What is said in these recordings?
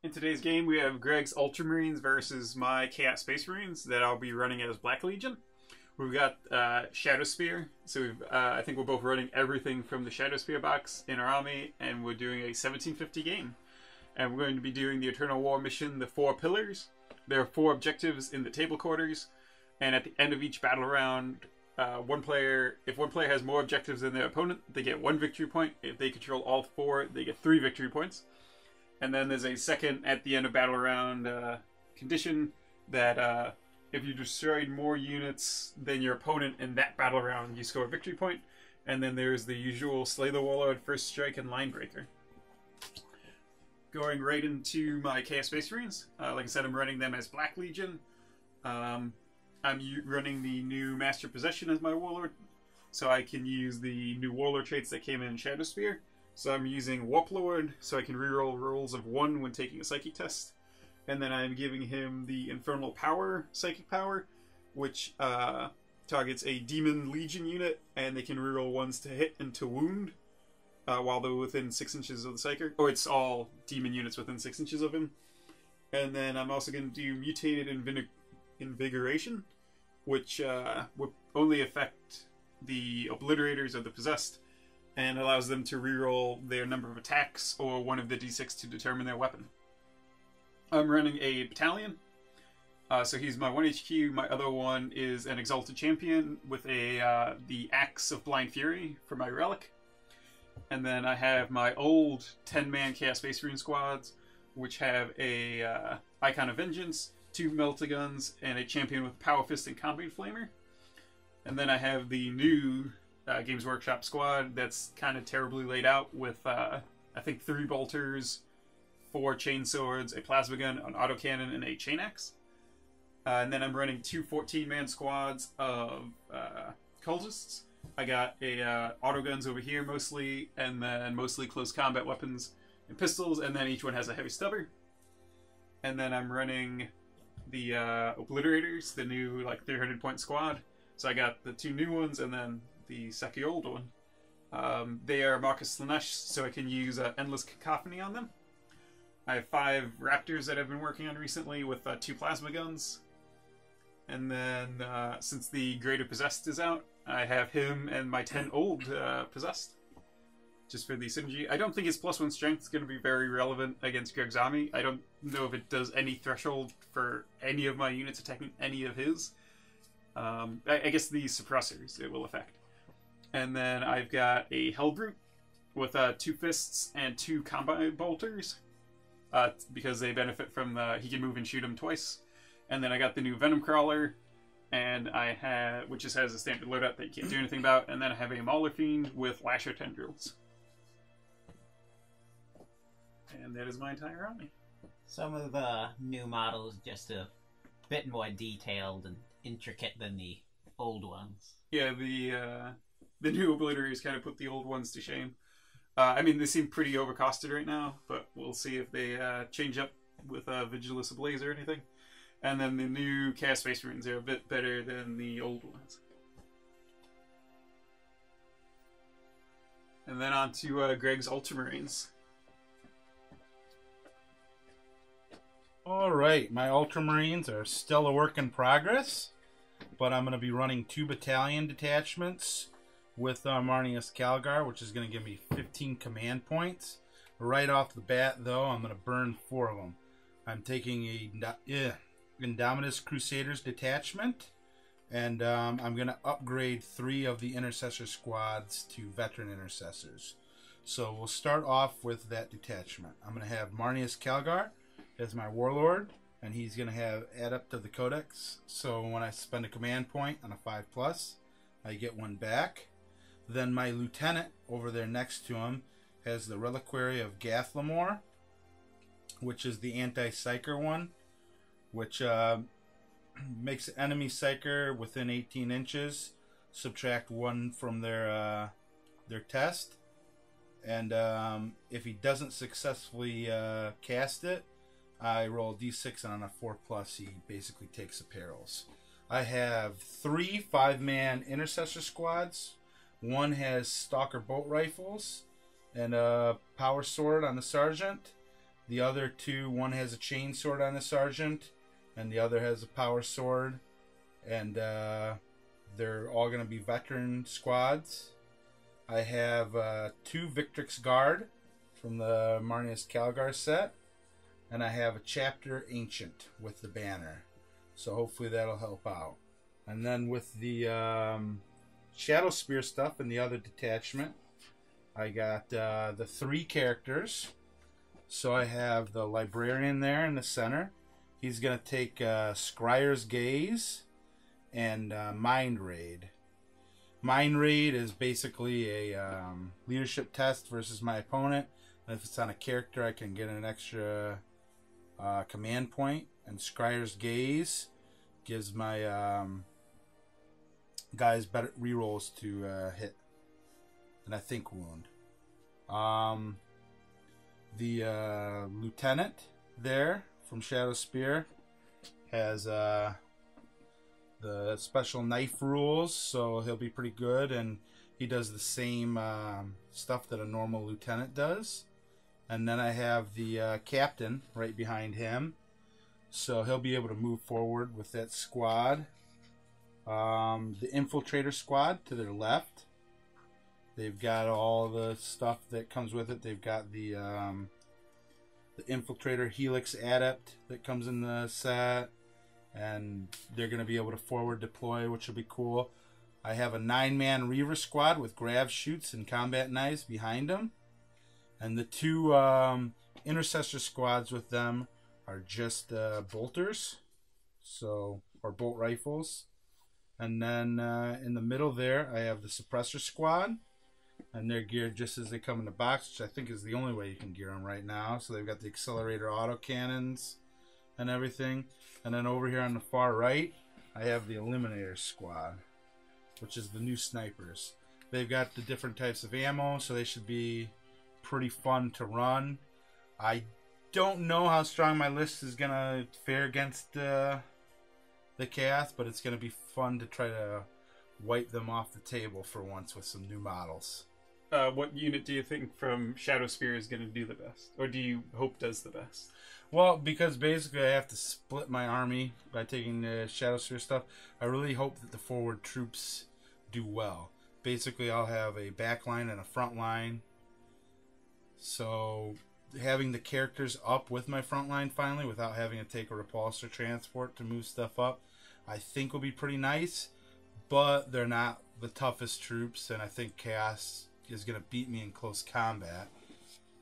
In today's game, we have Greg's Ultramarines versus my Chaos Space Marines that I'll be running as Black Legion. We've got Shadowspear, so I think we're both running everything from the Shadowspear box in our army, and we're doing a 1750 game. And we're going to be doing the Eternal War mission, the 4 Pillars. There are 4 objectives in the table quarters, and at the end of each battle round, if one player has more objectives than their opponent, they get 1 victory point. If they control all 4, they get 3 victory points. And then there's a second at the end of battle round condition that if you destroyed more units than your opponent in that battle round, you score a victory point. And then there's the usual Slay the Warlord, First Strike, and Line Breaker. Going right into my Chaos Space Marines. Like I said, I'm running them as Black Legion. I'm running the new Master Possession as my Warlord, so I can use the new Warlord traits that came in Shadowspear. So I'm using Warp Lord, so I can reroll rolls of 1 when taking a Psychic test. And then I'm giving him the Infernal Power, Psychic Power, which targets a Demon Legion unit, and they can reroll 1s to hit and to wound while they're within 6 inches of the Psyker. Or it's all Demon units within 6 inches of him. And then I'm also going to do Mutated Invigoration, which will only affect the Obliterators of the Possessed, and allows them to reroll their number of attacks or one of the d6 to determine their weapon. I'm running a battalion, so he's my 1 HQ. My other one is an Exalted Champion with the Axe of Blind Fury for my relic. And then I have my old 10-man Chaos Space Marine squads, which have a Icon of Vengeance, 2 Meltaguns, and a Champion with Power Fist and Combat Flamer. And then I have the new Games Workshop squad that's kind of terribly laid out with, I think, 3 bolters, 4 chainswords, a plasma gun, an autocannon, and a chain axe. And then I'm running 2 14-man squads of cultists. I got a autoguns over here mostly, and then mostly close combat weapons and pistols, and then each one has a heavy stubber. And then I'm running the Obliterators, the new 300-point squad. So I got the 2 new ones, and then the second old one. They are Marcus Slanesh, so I can use Endless Cacophony on them. I have 5 Raptors that I've been working on recently with 2 plasma guns. And then, since the Greater Possessed is out, I have him and my 10 old Possessed. Just for the synergy. I don't think his +1 strength is going to be very relevant against Greg's army. I don't know if it does any threshold for any of my units attacking any of his. I guess the suppressors it will affect. And then I've got a Hellbrute with 2 fists and 2 combat bolters, because they benefit from he can move and shoot them twice. And then I got the new Venom Crawler, and which just has a standard loadout that you can't do anything about. And then I have a Mauler Fiend with Lasher Tendrils. And that is my entire army. Some of the new models just a bit more detailed and intricate than the old ones. Yeah, the new Obliterators kind of put the old ones to shame. I mean, they seem pretty overcosted right now, but we'll see if they change up with Vigilus Ablaze or anything. And then the new Chaos Space Marines are a bit better than the old ones. And then on to Greg's Ultramarines. Alright, my Ultramarines are still a work in progress, but I'm going to be running 2 battalion detachments with Marneus Calgar, which is going to give me 15 command points. Right off the bat, though, I'm going to burn 4 of them. I'm taking a Indominus Crusaders detachment, and I'm going to upgrade 3 of the Intercessor squads to Veteran Intercessors. So we'll start off with that detachment. I'm going to have Marneus Calgar as my Warlord, and he's going to have add up to the Codex. So when I spend a command point on a 5+, I get 1 back. Then my Lieutenant over there next to him has the Reliquary of Gathlamor, which is the anti-Psyker one, which makes enemy Psyker within 18 inches subtract 1 from their test. And if he doesn't successfully cast it, I roll a d6, and on a 4+, he basically takes the perils. I have 3 5-man Intercessor squads. One has Stalker bolt rifles and a power sword on the sergeant. The other two, one has a chain sword on the sergeant, and the other has a power sword. And they're all going to be veteran squads. I have 2 Victrix Guard from the Marnius Calgar set. And I have a Chapter Ancient with the banner. So hopefully that'll help out. And then with the Shadowspear stuff in the other detachment, I got the 3 characters. So I have the Librarian there in the center. He's going to take Scryer's Gaze and Mind Raid. Mind Raid is basically a leadership test versus my opponent. And if it's on a character, I can get an extra command point. And Scryer's Gaze gives my guys better rerolls to hit. And I think wound. The lieutenant there from Shadowspear has the special knife rules, so he'll be pretty good, and he does the same stuff that a normal lieutenant does. And then I have the captain right behind him, so he'll be able to move forward with that squad. The infiltrator squad to their left, they've got all the stuff that comes with it. They've got the infiltrator helix adept that comes in the set, and they're going to be able to forward deploy, which will be cool. I have a 9-man Reaver squad with grav shoots and combat knives behind them, and the 2 intercessor squads with them are just bolters, or bolt rifles. And then in the middle there, I have the suppressor squad. And they're geared just as they come in the box, which I think is the only way you can gear them right now. So they've got the accelerator autocannons and everything. And then over here on the far right, I have the Eliminator squad, which is the new snipers. They've got the different types of ammo, so they should be pretty fun to run. I don't know how strong my list is going to fare against the Chaos, but it's going to be fun to try to wipe them off the table for once with some new models. What unit do you think from Shadowspear is going to do the best? Or do you hope does the best? Well, because basically I have to split my army by taking the Shadowspear stuff, I really hope that the forward troops do well. Basically, I'll have a back line and a front line. So having the characters up with my front line finally, without having to take a repulsor transport to move stuff up, I think will be pretty nice. But they're not the toughest troops, and I think Chaos is going to beat me in close combat.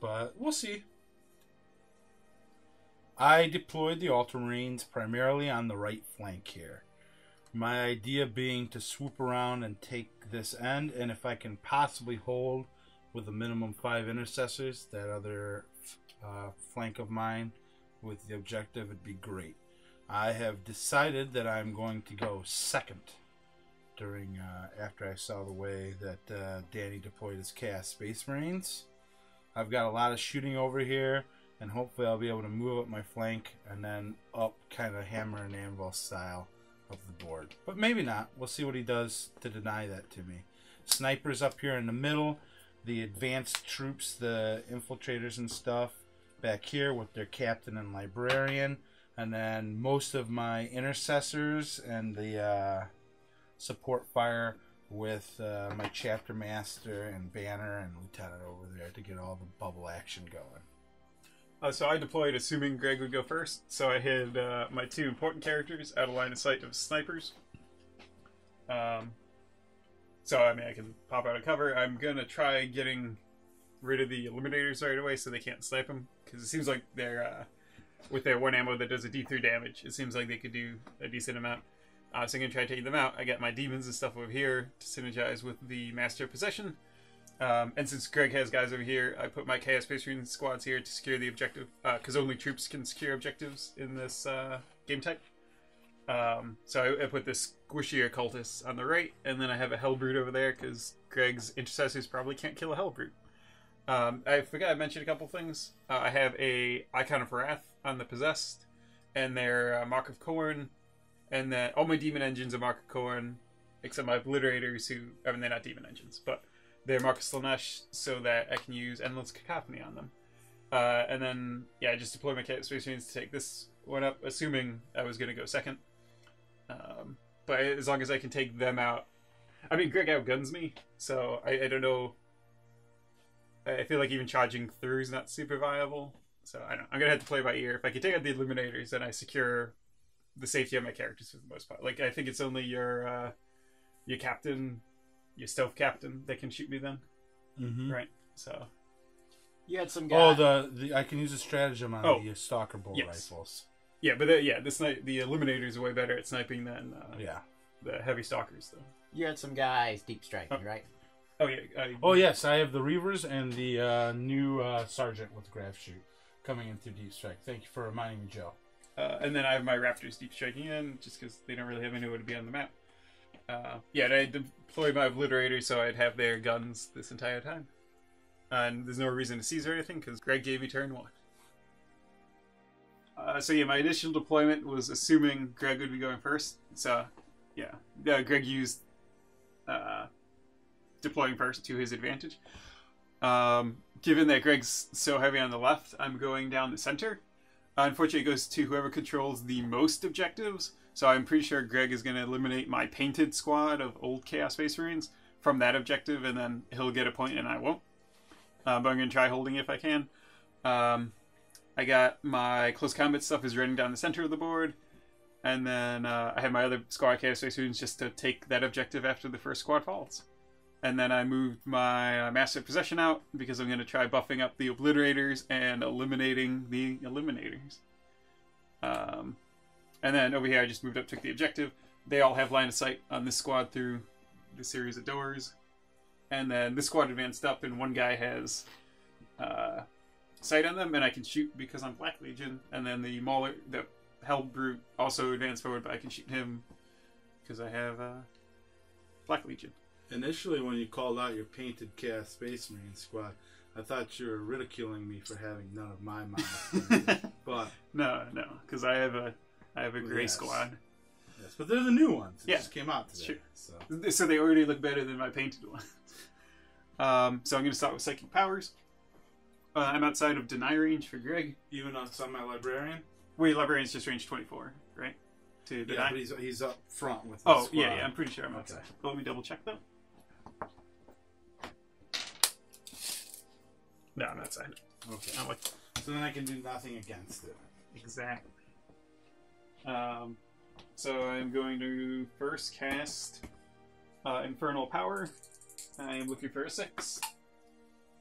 But we'll see. I deployed the Ultramarines primarily on the right flank here. My idea being to swoop around and take this end, and if I can possibly hold with a minimum 5 intercessors, that other flank of mine with the objective, would be great. I have decided that I'm going to go second during after I saw the way that Danny deployed his Chaos Space Marines. I've got a lot of shooting over here, and hopefully I'll be able to move up my flank and then up kind of hammer and anvil style of the board. But maybe not. We'll see what he does to deny that to me. Snipers up here in the middle, the advanced troops, the infiltrators and stuff back here with their captain and librarian, and then most of my intercessors and the support fire with my chapter master and banner and lieutenant over there to get all the bubble action going. So I deployed assuming Greg would go first, so I hid my 2 important characters out of line of sight of snipers. So I mean I can pop out of cover. I'm gonna try getting rid of the eliminators right away so they can't snipe them, because it seems like they're with their 1 ammo that does a D3 damage, it seems like they could do a decent amount. So I'm going to try to take them out. I got my demons and stuff over here to synergize with the Master of Possession. And since Greg has guys over here, I put my Chaos Space Marine squads here to secure the objective, because only troops can secure objectives in this game type. So I put this squishier cultist on the right, and then I have a Hellbrute over there, because Greg's intercessors probably can't kill a Hellbrute. I forgot I mentioned a couple things. I have a Icon of Wrath on the Possessed, and their Mark of Khorne, and then all my demon engines are Mark of Khorne, except my Obliterators, who, I mean, they're not demon engines, but they're Mark of Slanesh, so that I can use Endless Cacophony on them. And then, yeah, I just deploy my Space Marines to take this one up, assuming I was going to go second. But as long as I can take them out... I mean, Greg outguns me, so I don't know. I feel like even charging through is not super viable. So I don't know. I'm going to have to play by ear. If I can take out the Eliminators, then I secure the safety of my characters for the most part. Like, I think it's only your captain, your stealth captain, that can shoot me then. Mm-hmm. Right? So... You had some guy. Oh, the I can use a stratagem on the Stalker Bolt rifles. Yeah, but the Eliminators are way better at sniping than the Heavy Stalkers, though. You had some guys deep striking, right? Oh, yeah. Oh, yes, I have the Reavers and the new Sergeant with Grav Shoot coming into Deep Strike. Thank you for reminding me, Joe. And then I have my Raptors deep striking in, just because they don't really have anywhere to be on the map. And I deployed my Obliterators so I'd have their guns this entire time. And there's no reason to seize or anything, because Greg gave me turn 1. So yeah, my initial deployment was assuming Greg would be going first. So, yeah. Greg used deploying first to his advantage. Given that Greg's so heavy on the left, I'm going down the center. Unfortunately, it goes to whoever controls the most objectives. So I'm pretty sure Greg is going to eliminate my painted squad of old Chaos Space Marines from that objective, and then he'll get a point and I won't. But I'm going to try holding it if I can. I got my close combat stuff is running down the center of the board. And then I have my other squad Chaos Space Marines just to take that objective after the first squad falls. And then I moved my Master Possession out because I'm going to try buffing up the Obliterators and eliminating the Eliminators. And then over here I just moved up, took the objective. They all have line of sight on this squad through the series of doors. And then this squad advanced up, and one guy has sight on them, and I can shoot because I'm Black Legion. And then the Mauler, the Hell Brute, also advanced forward, but I can shoot him because I have Black Legion. Initially, when you called out your painted Chaos Space Marine squad, I thought you were ridiculing me for having none of my models. But no, because I have a gray squad. Yes, but they're the new ones. It Yeah, just came out today. Sure. So they already look better than my painted one. So I'm going to start with Psychic Powers. I'm outside of Deny range for Greg. Even outside my Librarian? Wait, Librarian's just range 24, right? To Deny? Yeah, but he's up front with his squad. Yeah, I'm pretty sure I'm outside. But let me double check, though. No, I'm outside. Okay. I'm like, so then I can do nothing against it. Exactly. So I'm going to first cast Infernal Power. I am looking for a 6.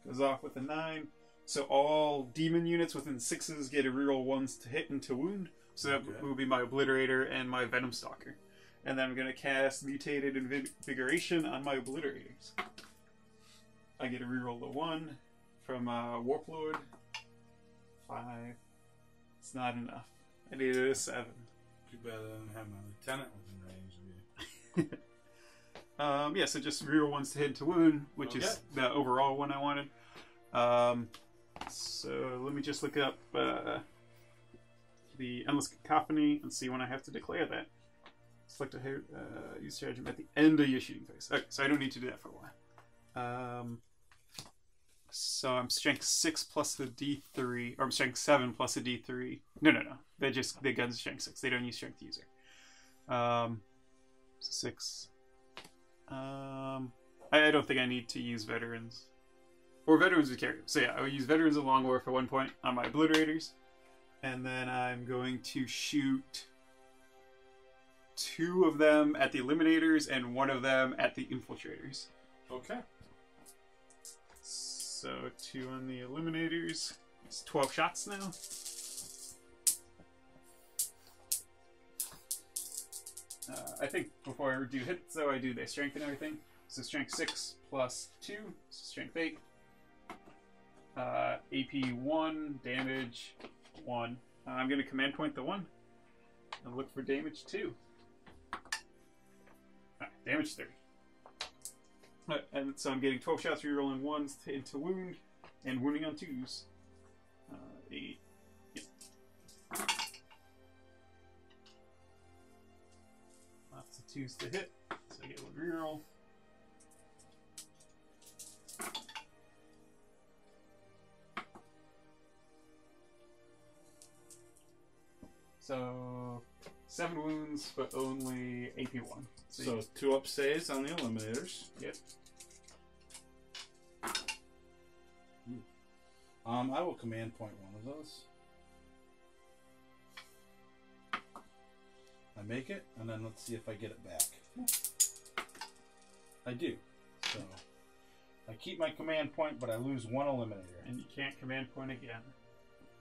Goes off with a 9. So all demon units within 6s get a reroll 1s to hit and to wound. So that will be my Obliterator and my Venom Stalker. And then I'm going to cast Mutated Invigoration on my Obliterators. I get a reroll of 1 from Warplord. 5. It's not enough. I needed a 7. Too bad I didn't have my lieutenant within range of you. Yeah, so just reroll 1s to hit and to wound, which is the overall one I wanted. So let me just look up the Endless Cacophony and see when I have to declare that. Select a use stratagem at the end of your shooting phase. Okay, so I don't need to do that for a while. So I'm strength 6 plus the D3, or I'm strength 7 plus a D3. No. Their guns are strength 6. They don't use strength user. 6. I don't think I need to use veterans. Or veterans with carrier. So yeah, I will use veterans of Long War for 1 point on my Obliterators. And then I'm going to shoot 2 of them at the Eliminators and 1 of them at the Infiltrators. Okay. So 2 on the Eliminators. It's 12 shots now. I think before I do hits, though, I do their strength and everything. So strength 6 plus 2, so strength 8. AP 1, damage 1. I'm going to command point the 1 and look for damage 2. Damage 3. And so I'm getting 12 shots, rerolling 1s into wound and wounding on 2s. 8. Yep. Lots of 2s to hit, so I get 1 reroll. So 7 wounds, but only AP1. So 2 up saves on the eliminators. Yep. I will command point one of those. I make it, and then let's see if I get it back. I do. So I keep my command point, but I lose 1 eliminator. And you can't command point again.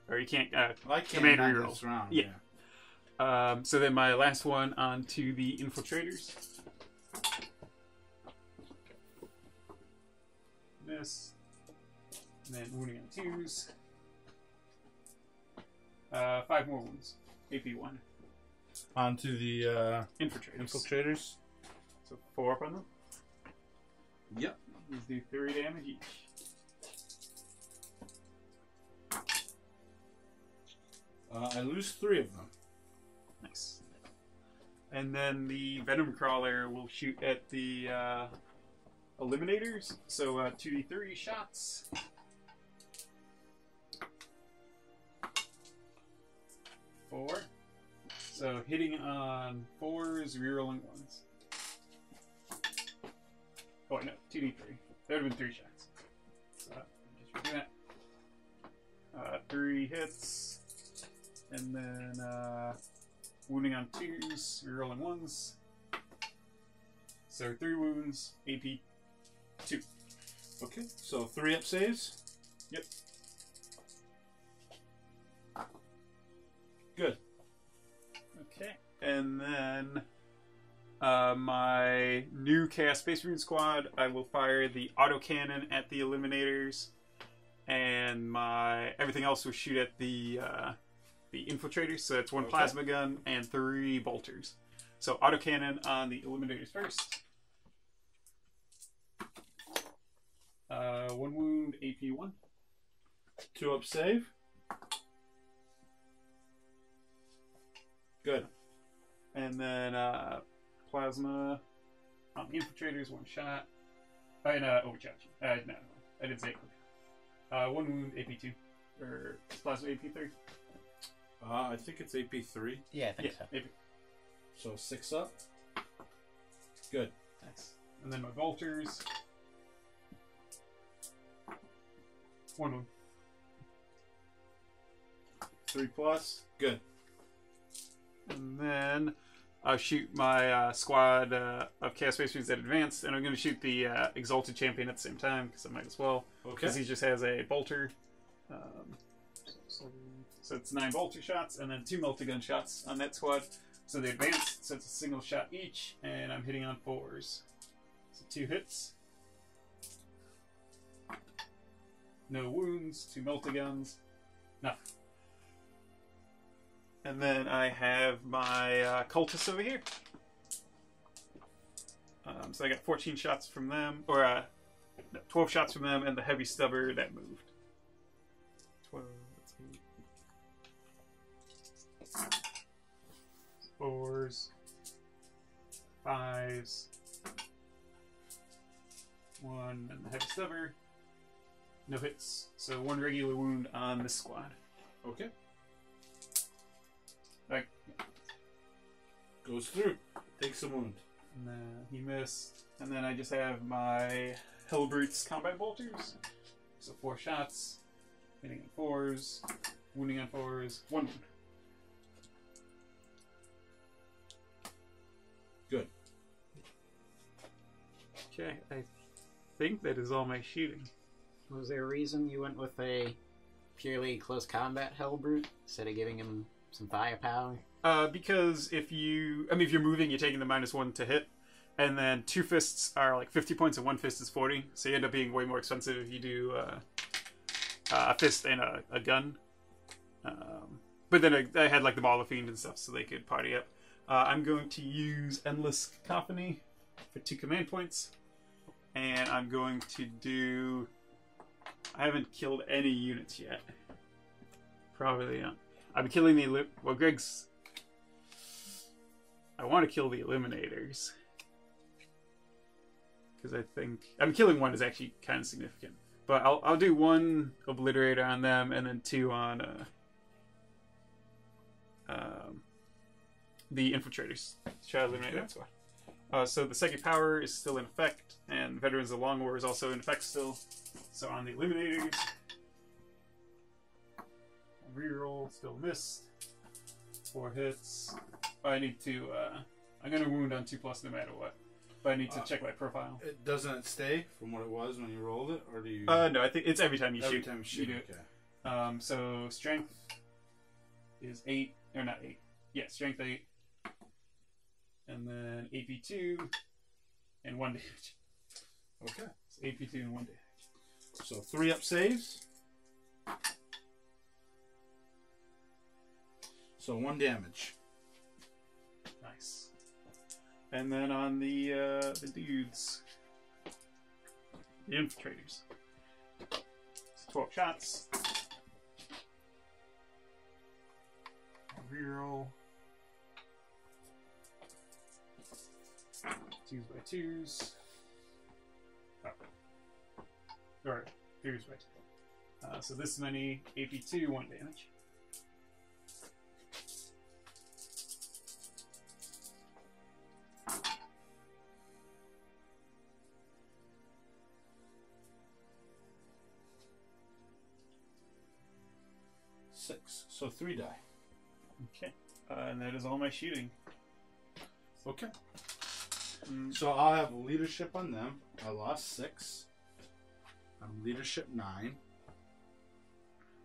Or you can't I can't command not reroll. this round. Yeah. So then my last one onto the infiltrators. Miss. And then wounding on 2s. 5 more wounds. AP1. Onto the infiltrators. So 4 up on them. Yep. These do 3 damage each. I lose 3 of them. Nice. And then the Venom Crawler will shoot at the eliminators. So 2d3 shots. 4. So hitting on 4s, rerolling 1s. Oh, no, 2d3. There would have been 3 shots. So just redo that. 3 hits. And then wounding on 2s, rerolling 1s. So 3 wounds, AP 2. Okay, so 3 up saves. Yep. Good. Okay. And then my new Chaos Space Marine squad, I will fire the autocannon at the eliminators, and my everything else will shoot at the infiltrators. So that's 1 plasma gun and 3 bolters. So autocannon on the eliminators first. 1 wound, AP1. 2 up save. Good. And then plasma on the infiltrators, 1 shot. And overcharge. No, I didn't say it quick. 1 wound, AP2. Or plasma AP3. I think it's AP3. Yeah, I think so. AP. So 6 up. Good. Nice. And then my bolters. 1 wound. 3 plus. Good. And then I'll shoot my squad of Chaos Space Marines at advanced, and I'm going to shoot the Exalted Champion at the same time, because I might as well. Okay. Because he just has a bolter. So it's 9 bolter shots, and then 2 multi-gun shots on that squad. So they advance, so it's a single shot each, and I'm hitting on 4s. So 2 hits. No wounds, 2 multi-guns. Nothing. And then I have my cultists over here. So I got 14 shots from them, or 12 shots from them, and the heavy stubber that moved. 12, 4s, 5s, 1, and the heavy stubber. No hits, so 1 regular wound on this squad. Okay. Like, goes through. Takes a wound. and he missed. And then I just have my Hellbrutes combat bolters. So 4 shots, hitting on 4s, wounding on 4s, 1 wound. Good. Okay, I think that is all my shooting. Was there a reason you went with a purely close combat Hellbrute instead of giving him some firepower? Because if you're moving, you're taking the -1 to hit, and then 2 fists are like 50 points and 1 fist is 40, so you end up being way more expensive if you do a fist and a gun. But then I had like the Ball of Fiend and stuff, so they could party up. I'm going to use Endless Cacophony for 2 command points, and I'm going to do... I haven't killed any units yet. Probably not. I've been killing the... Well, Greg's... I want to kill the Eliminators. Because I think... I'm killing 1 is actually kind of significant. But I'll do 1 Obliterator on them, and then 2 on... the infiltrators. Try to eliminate that squad. So the psychic power is still in effect, and Veterans of the Long War is also in effect still. So on the eliminators, reroll, still missed. 4 hits. I need to. I'm gonna wound on 2+ no matter what. But I need to check my profile. It doesn't stay from what it was when you rolled it, or do you? No, I think it's every time you shoot. Every time you shoot. do it. Okay. So strength is 8, or not 8. Yeah, strength 8, and then AP2 and 1 damage. Okay. So AP2 and 1 damage. So 3 up saves. So 1 damage. Nice. And then on the dudes, the infiltrators. It's 12 shots. Reroll. 2s by 2s. Oh. Or 3s by 2. So this many AP2, 1 damage. So 3 die. Okay. And that is all my shooting. Okay. So I'll have leadership on them. I lost 6. I'm leadership 9.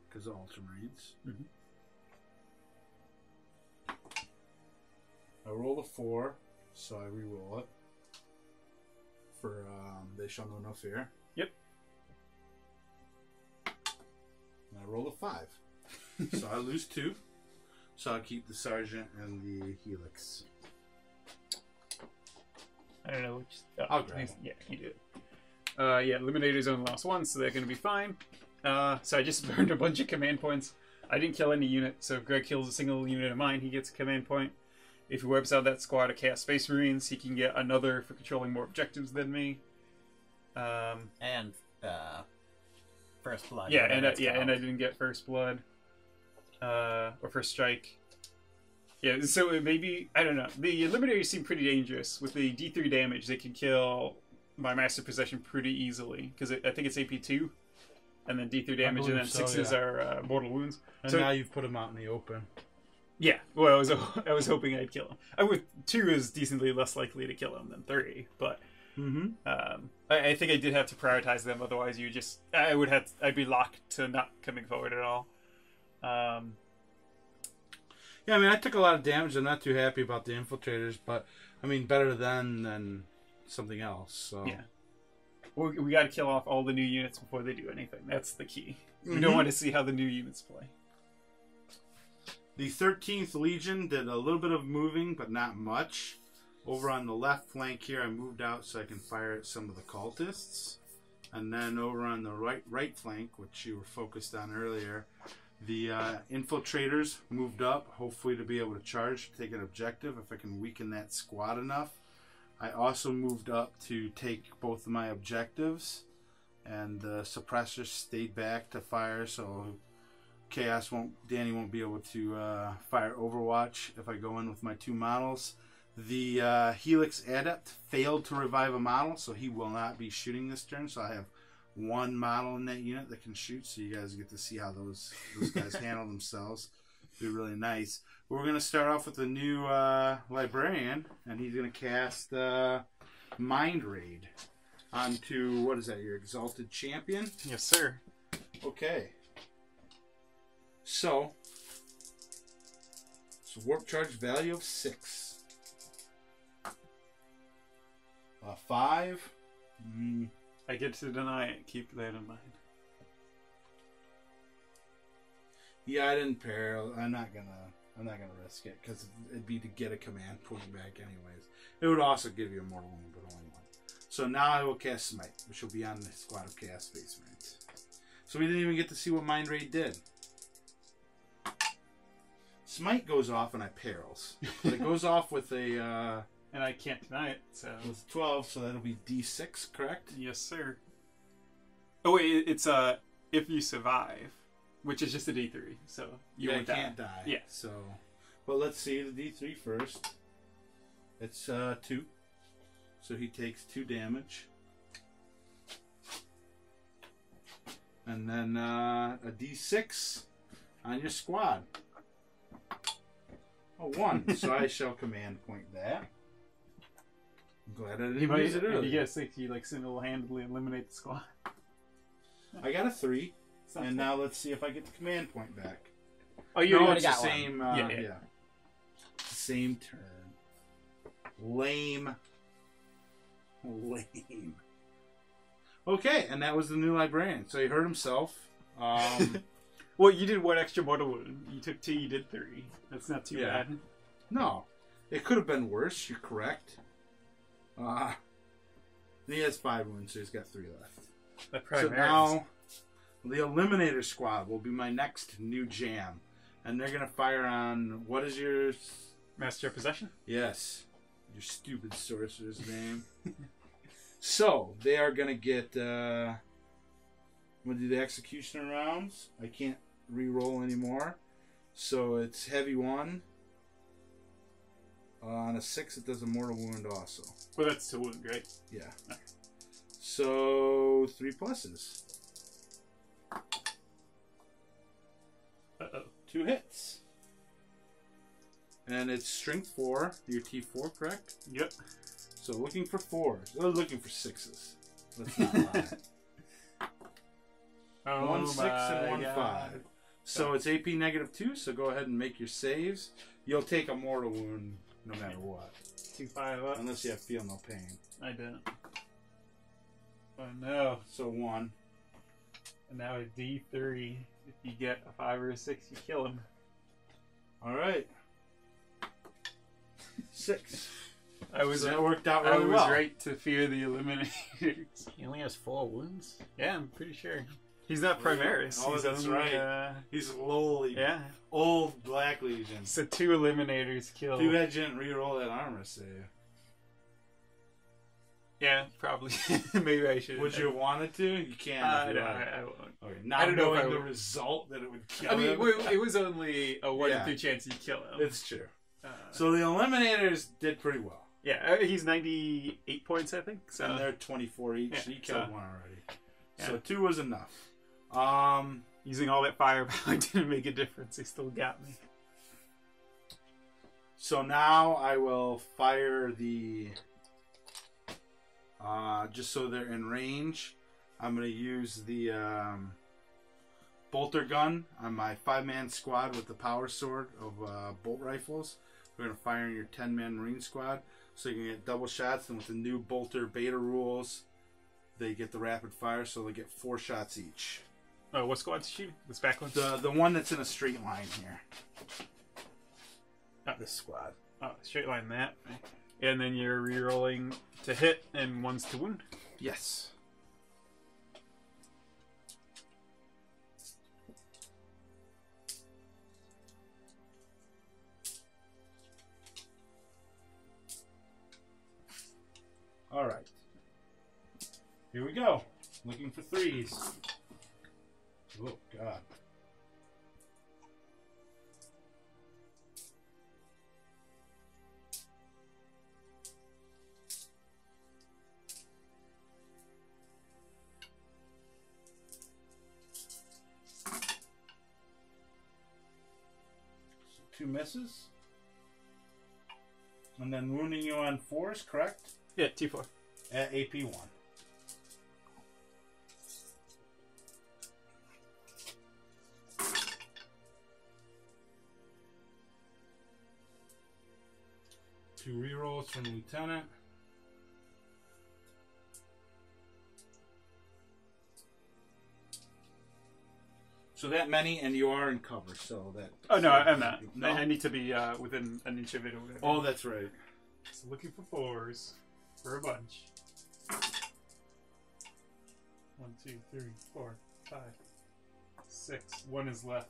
Because of Ultramarines. Mm-hmm. I rolled a 4, so I re-roll it. For They Shall Know No Fear. Yep. And I rolled a 5. So I lose 2. So I'll keep the Sergeant and the Helix. I don't know which. I'll grab them. Yeah, you do it. Yeah, Eliminator's only lost 1, so they're going to be fine. So I just burned a bunch of command points. I didn't kill any unit, so if Greg kills a single unit of mine, he gets a command point. If he wipes out that squad of Chaos Space Marines, he can get another for controlling more objectives than me. And First Blood. Yeah, and I didn't get First Blood. Or First Strike. Yeah, so maybe, I don't know. The Eliminators seem pretty dangerous. With the D3 damage, they can kill my Master Possession pretty easily. Because I think it's AP2. And then D3 damage, and then 6s are mortal wounds. And so, now you've put them out in the open. Yeah, well, I was hoping I'd kill him. With 2 is decently less likely to kill him than 3, but I think I did have to prioritize them. Otherwise, I'd be locked to not coming forward at all. Yeah, I mean, I took a lot of damage. I'm not too happy about the infiltrators, but I mean, better than something else. So yeah, we got to kill off all the new units before they do anything. That's the key. We don't want to see how the new units play. The 13th Legion did a little bit of moving, but not much. Over on the left flank here, I moved out so I can fire at some of the cultists. And then over on the right flank, which you were focused on earlier, the infiltrators moved up, hopefully to be able to charge, take an objective if I can weaken that squad enough. I also moved up to take both of my objectives, and the suppressors stayed back to fire, so Danny won't be able to fire Overwatch if I go in with my 2 models. The Helix Adept failed to revive a model, so he will not be shooting this turn, so I have 1 model in that unit that can shoot, so you guys get to see how those guys handle themselves. It'll be really nice. But we're going to start off with a new Librarian, and he's going to cast Mind Raid onto, what is that, your Exalted Champion? Yes, sir. Okay. So warp charge value of 6. 5. I get to deny it. Keep that in mind. Yeah, I didn't peril. I'm not gonna risk it because it'd be to get a command point back anyways. It would also give you a mortal wound, but only 1. So now I will cast Smite, which will be on the squad of Chaos Space Marines. So we didn't even get to see what Mind Raid did. Smite goes off and I perils. But it goes off with a and I can't deny it, so with 12, so that'll be D6, correct? Yes, sir. Oh wait, it's if you survive, which is just a D3, so you won't can't die. Yeah. So, But let's see the D3 first. It's 2. So he takes 2 damage. And then a D6 on your squad. Oh, 1. So I shall command point that. I'm glad I didn't use it earlier. You get a 6, you like single-handedly eliminate the squad. I got a 3. Sounds And good. now let's see if I get the command point back. Oh, you No, already it's the got one. same. Yeah. Same turn. Lame. Lame. Okay, and that was the new librarian. So he hurt himself. Well, you did 1 extra mortal wound. You took 2, you did 3. That's not too Yeah. bad. No, it could have been worse. You're correct. He has 5 wounds, so he's got 3 left. That So Primaris. now, the Eliminator Squad will be my next new jam. And they're going to fire on, what is your... Master of Possession? Yes, your stupid sorcerer's name. So, they are going to get... I'm going to do the Executioner rounds. I can't re-roll anymore. So, it's heavy 1. On a 6, it does a mortal wound also. Well, that's to wound, right? Yeah. Okay. So, 3 pluses. Uh-oh. 2 hits. And it's strength 4. Your T4, correct? Yep. So looking for 4s. Oh, looking for 6s. Let's not lie. Oh 1 6 and 1 God. 5. So it's AP -2, so go ahead and make your saves. You'll take a mortal wound no matter what. 2 5 up. Unless you feel no pain. I don't. Oh no. So 1. And now a D3. If you get a 5 or a 6, you kill him. Alright. 6. That worked out I really was well. right to fear the Eliminators. He only has 4 wounds. Yeah, I'm pretty sure. He's not Primaris. Oh, He's that's only, right. He's lowly. Yeah. Old Black Legion. So 2 Eliminators kill. Too bad you didn't re-roll that armor save. Yeah, probably. Maybe I should. Would you have wanted to? You can't. if you No, like. I won't. Okay, not I don't know if knowing I the would. result that it would kill I mean, him. it was only a 1 in Yeah. 3 chance you kill him. It's true. Uh, So the Eliminators did pretty well. yeah, he's 98 points, I think. So And they're 24 each. Yeah, So you killed so- 1 already. Yeah. So 2 was enough. using all that firepower didn't make a difference. He still got me. So now I will fire the... just so they're in range, I'm going to use the bolter gun on my 5-man squad with the power sword of bolt rifles. We're going to fire in your 10-man Marine squad so you can get double shots. And with the new bolter beta rules, they get the rapid fire, so they get 4 shots each. Oh, what squad's shoot? This back one? The one that's in a straight line here. Oh. This squad. Oh, straight line that. And then you're re-rolling to hit and 1's to wound. Yes. All right. Here we go. Looking for 3s. Oh, God. So 2 misses. And then wounding you on 4s, correct? Yeah, T4. At AP 1. Two rerolls from Lieutenant. So that many, and you are in cover, so that... Oh, no, I'm not. No? I need to be within an inch of it or whatever. Oh, that's right. So looking for 4s for a bunch. 1, 2, 3, 4, 5, 6. 1 is left.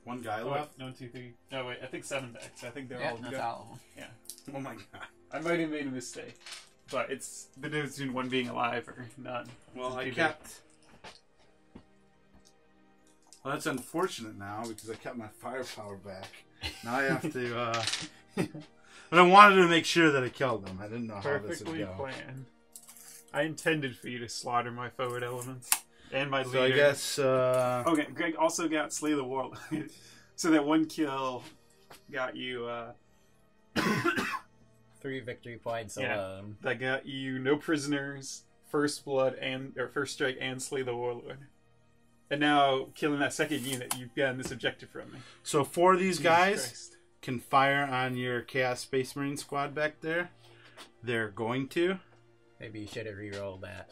One guy Oh, left? wait, 1, 2, 3. No, wait. I think 7 back. So I think they're Yeah, all that's good. all of them. Yeah. Oh my god. I might have made a mistake, but it's the difference between 1 being alive or none. Well, I It's kept... Well, that's unfortunate now because I kept my firepower back. Now I have to. But I wanted to make sure that I killed them. I didn't know how this would Perfectly go. planned. I intended for you to slaughter my forward elements and my leader. So I guess. Okay, Greg also got Slay the Warlord. So that one kill got you. 3 victory points Yeah. alone. That got you no prisoners, first blood or first strike, and Slay the Warlord. And now killing that second unit, you've gotten this objective from me. So 4 of these Jesus guys Christ. can fire on your Chaos Space Marine squad back there. They're going to. Maybe you should have re-rolled that.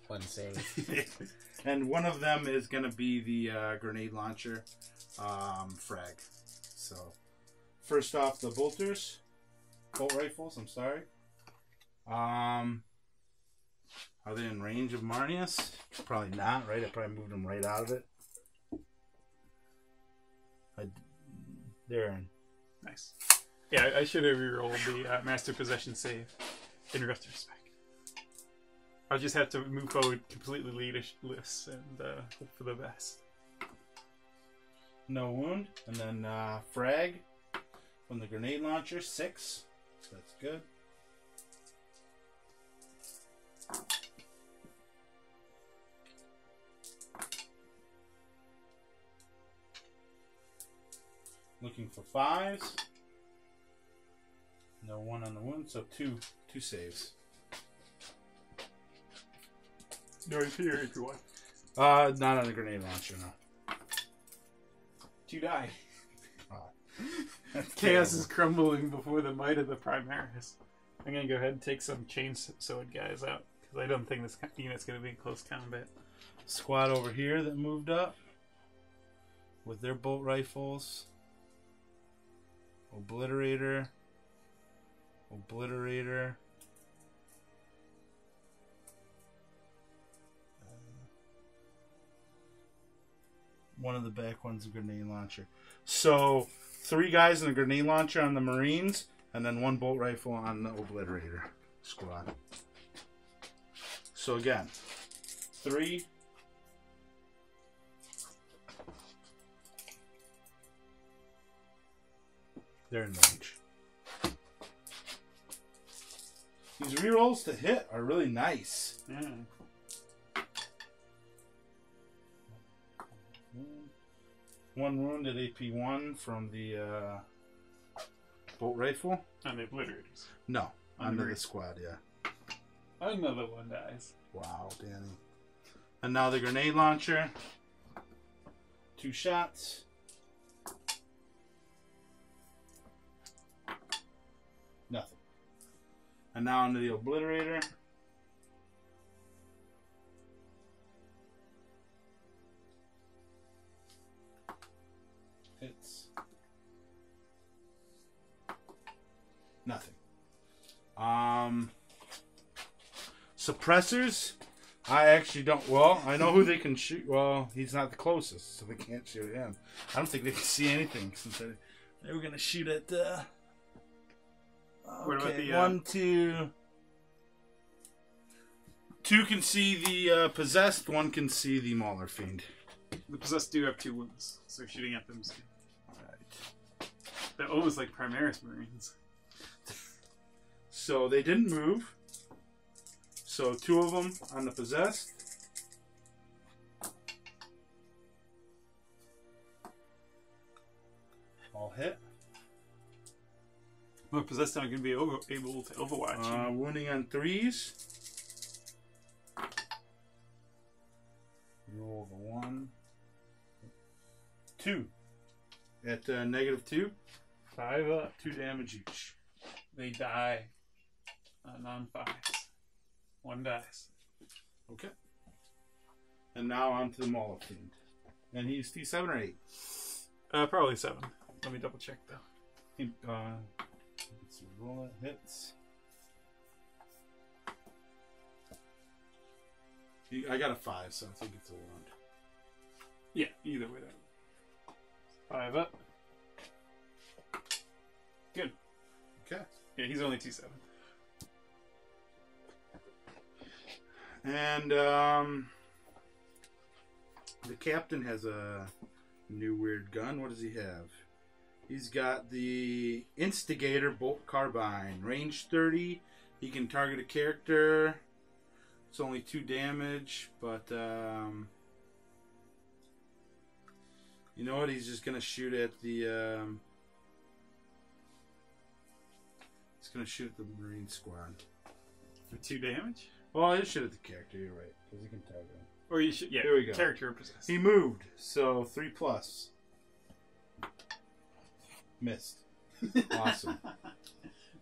1 save. And one of them is going to be the grenade launcher frag. So, first off, the bolt rifles, I'm sorry. Are they in range of Marnius? Probably not, right? I probably moved them right out of it. They're in. Nice. Yeah, I should have rerolled the Master Possession save in retrospect. I'll just have to move forward completely leaderless and hope for the best. No wound. And then frag from the grenade launcher, 6. So that's good. Looking for 5s. No 1 on the wound, so 2 saves. No inferior if you want. Not on the grenade launcher, no. 2 die. That's Chaos terrible. is crumbling before the might of the Primaris. I'm gonna go ahead and take some chainsword guys out because I don't think this unit's gonna be in close combat. Squad over here that moved up with their bolt rifles. Obliterator. One of the back one's a grenade launcher. So 3 guys in a grenade launcher on the Marines, and then 1 bolt rifle on the Obliterator squad. So again, 3. They're in range. These rerolls to hit are really nice. Yeah. One wounded AP1 from the bolt rifle. And the obliterators. No, On the under the Marine. squad, yeah. Another one dies. Wow, Danny. And now the grenade launcher. 2 shots. Nothing. And now onto the obliterator. Hits. Nothing. Suppressors. I actually don't. Well, I know who they can shoot. Well, he's not the closest, so they can't shoot him. I don't think they can see anything since they were gonna shoot at. What about the 1, 2. 2 can see the possessed. 1 can see the Mauler Fiend. The possessed do have 2 wounds, so shooting at them is good. Alright. They're almost like Primaris Marines. So they didn't move. So 2 of them on the possessed. All hit. Well, possessed aren't going to be able to overwatch. Wounding on 3s. Roll the 1. 2. At -2. 5 up. 2 damage each. They die. Non-5s. 1 dies. Okay. And now on to the Mauler Fiend. And he's T7 or 8? Probably 7. Let me double check though. Let's roll it. Hits. I got a 5, so I think it's a wound. Yeah, either way. That 5 up. Good. Okay. Yeah, he's only T7. And the captain has a new weird gun. What does he have? He's got the Instigator Bolt Carbine. Range 30. He can target a character. It's only 2 damage, but you know what? He's just gonna shoot at the he's gonna shoot at the Marine squad. For 2 damage? Well, I just shoot at the character, you're right, because he can target him. Or you should, yeah, Here we go. character possessed. He moved, so 3+. Missed. Awesome.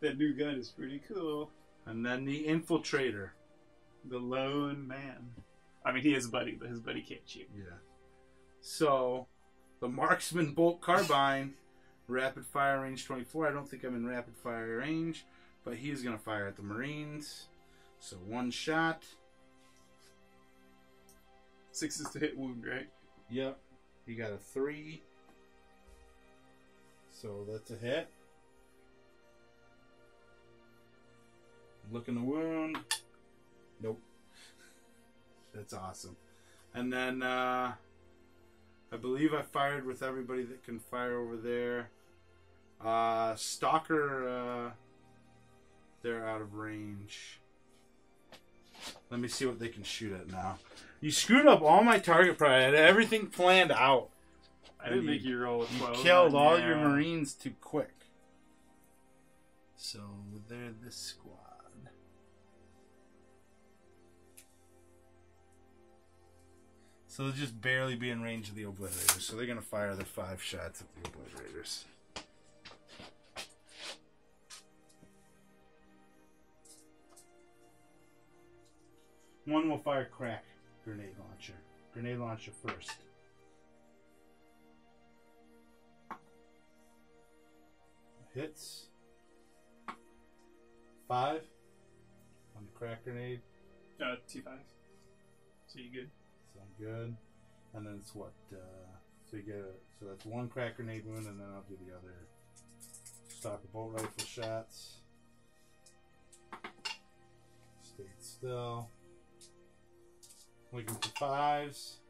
That new gun is pretty cool. And then the Infiltrator. The lone man. I mean, he has a buddy, but his buddy can't shoot. Yeah. So, the Marksman Bolt Carbine, rapid fire range 24. I don't think I'm in rapid fire range, but he's going to fire at the Marines. So, 1 shot. 6 is to hit wound, right? Yep. He got a 3. So, that's a hit. Looking the wound. Nope. That's awesome. And then, I believe I fired with everybody that can fire over there. Stalker, they're out of range. Let me see what they can shoot at now. You screwed up all my target pride. I had everything planned out. I didn't make you roll a 12. You killed all your Marines too quick. So, they're this squad. So they'll just barely be in range of the Obliterators. So they're going to fire their 5 shots at the Obliterators. One will fire crack grenade launcher. Grenade launcher first. Hits. 5 on the crack grenade. 2-5. So you good? Sound good. And then it's what? So you get so that's 1 crack grenade wound, and then I'll do the other stock of bolt rifle shots. Stayed still. Looking for 5s.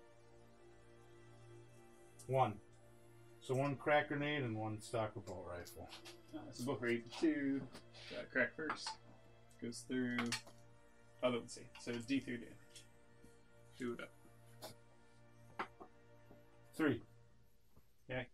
1. So 1 crack grenade and 1 stock of bolt rifle. So both are 82. Crack first. Goes through. Oh, let's see. So it's D3 damage. Do it up. 3. Yeah,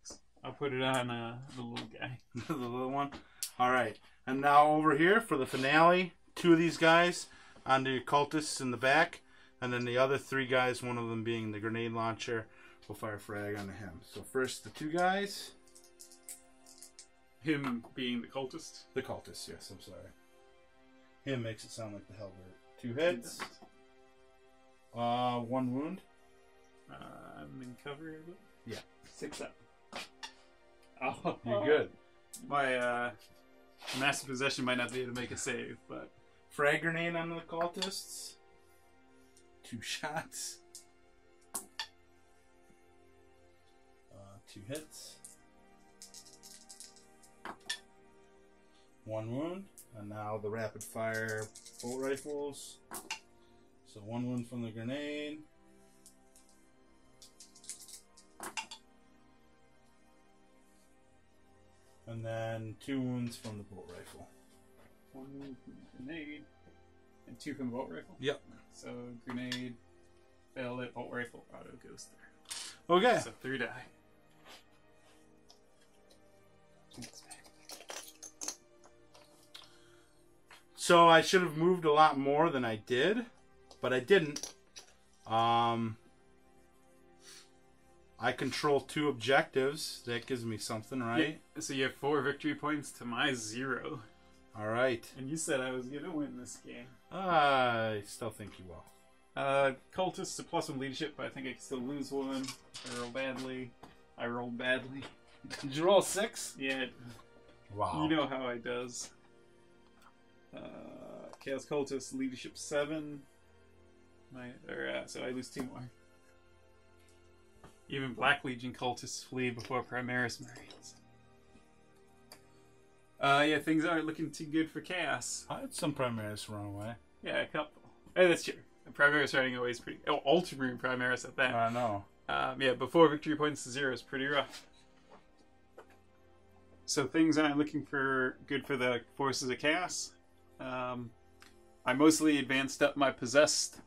I'll put it on the little guy. The little one. Alright. And now over here for the finale, 2 of these guys on the cultists in the back. And then the other 3 guys, one of them being the grenade launcher, will fire frag onto him. So first the 2 guys. Him being the cultist? The cultist, yes, I'm sorry. Him makes it sound like the Helbert. 2 hits. 1 wound. I'm in cover. Yeah. 6 up. Oh, you're good. My master possession might not be able to make a save, but frag grenade on the cultists. 2 shots. 2 hits. 1 wound. And now the rapid fire bolt rifles. So 1 wound from the grenade. And then 2 wounds from the bolt rifle. 1 wound from the grenade. And 2 from the bolt rifle? Yep. So grenade, failed it, bolt rifle, auto goes through. Okay. So 3 die. So I should have moved a lot more than I did, but I didn't. I control 2 objectives. That gives me something, right? Yeah, so you have 4 victory points to my 0. All right. And you said I was going to win this game. I still think you will. Cultists a +1 leadership, but I think I can still lose 1. I roll badly. I rolled badly. Did you roll 6? Yeah. Wow. You know how I does. Chaos Cultist leadership 7. So I lose 2 more. Even Black Legion cultists flee before Primaris Marines. Yeah, things aren't looking too good for Chaos. I had some Primaris run away. Yeah, a couple. Hey, that's true. Primaris running away is pretty... Oh, Ultramarine Primaris at that. I know. Yeah, before victory points to 0 is pretty rough. So things I'm looking for good for the Forces of Chaos. I mostly advanced up my Possessed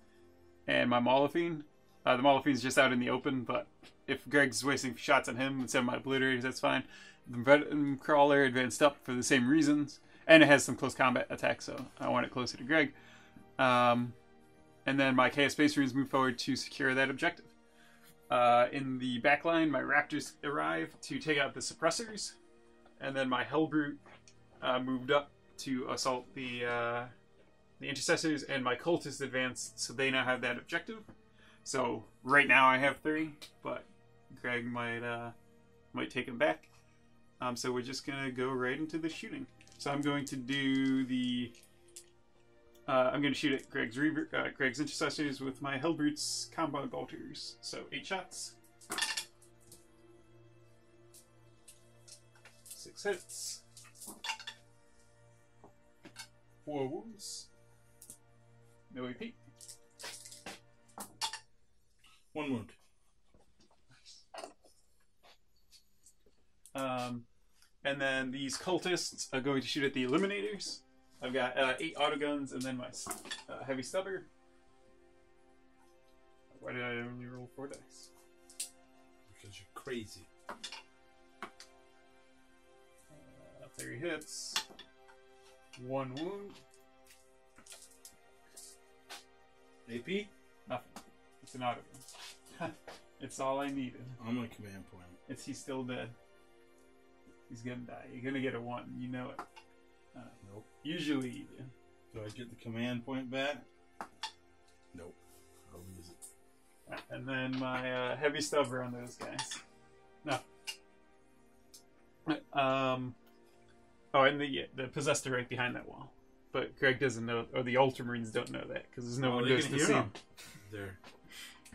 and my Molephine. The Molophine's just out in the open, but if Greg's wasting shots on him instead of my Obliterators, that's fine. The Venom Crawler advanced up for the same reasons, and it has some close combat attacks, so I want it closer to Greg. And then my Chaos Space Marines move forward to secure that objective. In the back line, my Raptors arrive to take out the Suppressors, and then my Hellbrute moved up to assault the Intercessors, and my Cultists advanced, so they now have that objective. So right now I have 3, but Greg might take him back. So we're just gonna go right into the shooting. So I'm going to do the. I'm going to shoot at Greg's Intercessors with my Hellbrute's Compound Bolters. So 8 shots. 6 hits. 4 wounds. No AP. 1 wound. And then these cultists are going to shoot at the Eliminators. I've got 8 autoguns and then my heavy stubber. Why did I only roll 4 dice? Because you're crazy. 3 hits. 1 wound. AP? Nothing. It's an autogun. It's all I needed. I'm on command point. He's still dead. He's gonna die. You're gonna get a 1. You know it. Nope. Usually you do. Do I get the command point back? Nope. I'll lose it. And then my heavy stubber on those guys. No. Oh, and the Possessed are right behind that wall. But Greg doesn't know, or the Ultramarines don't know that, because there's no one goes to see them. They're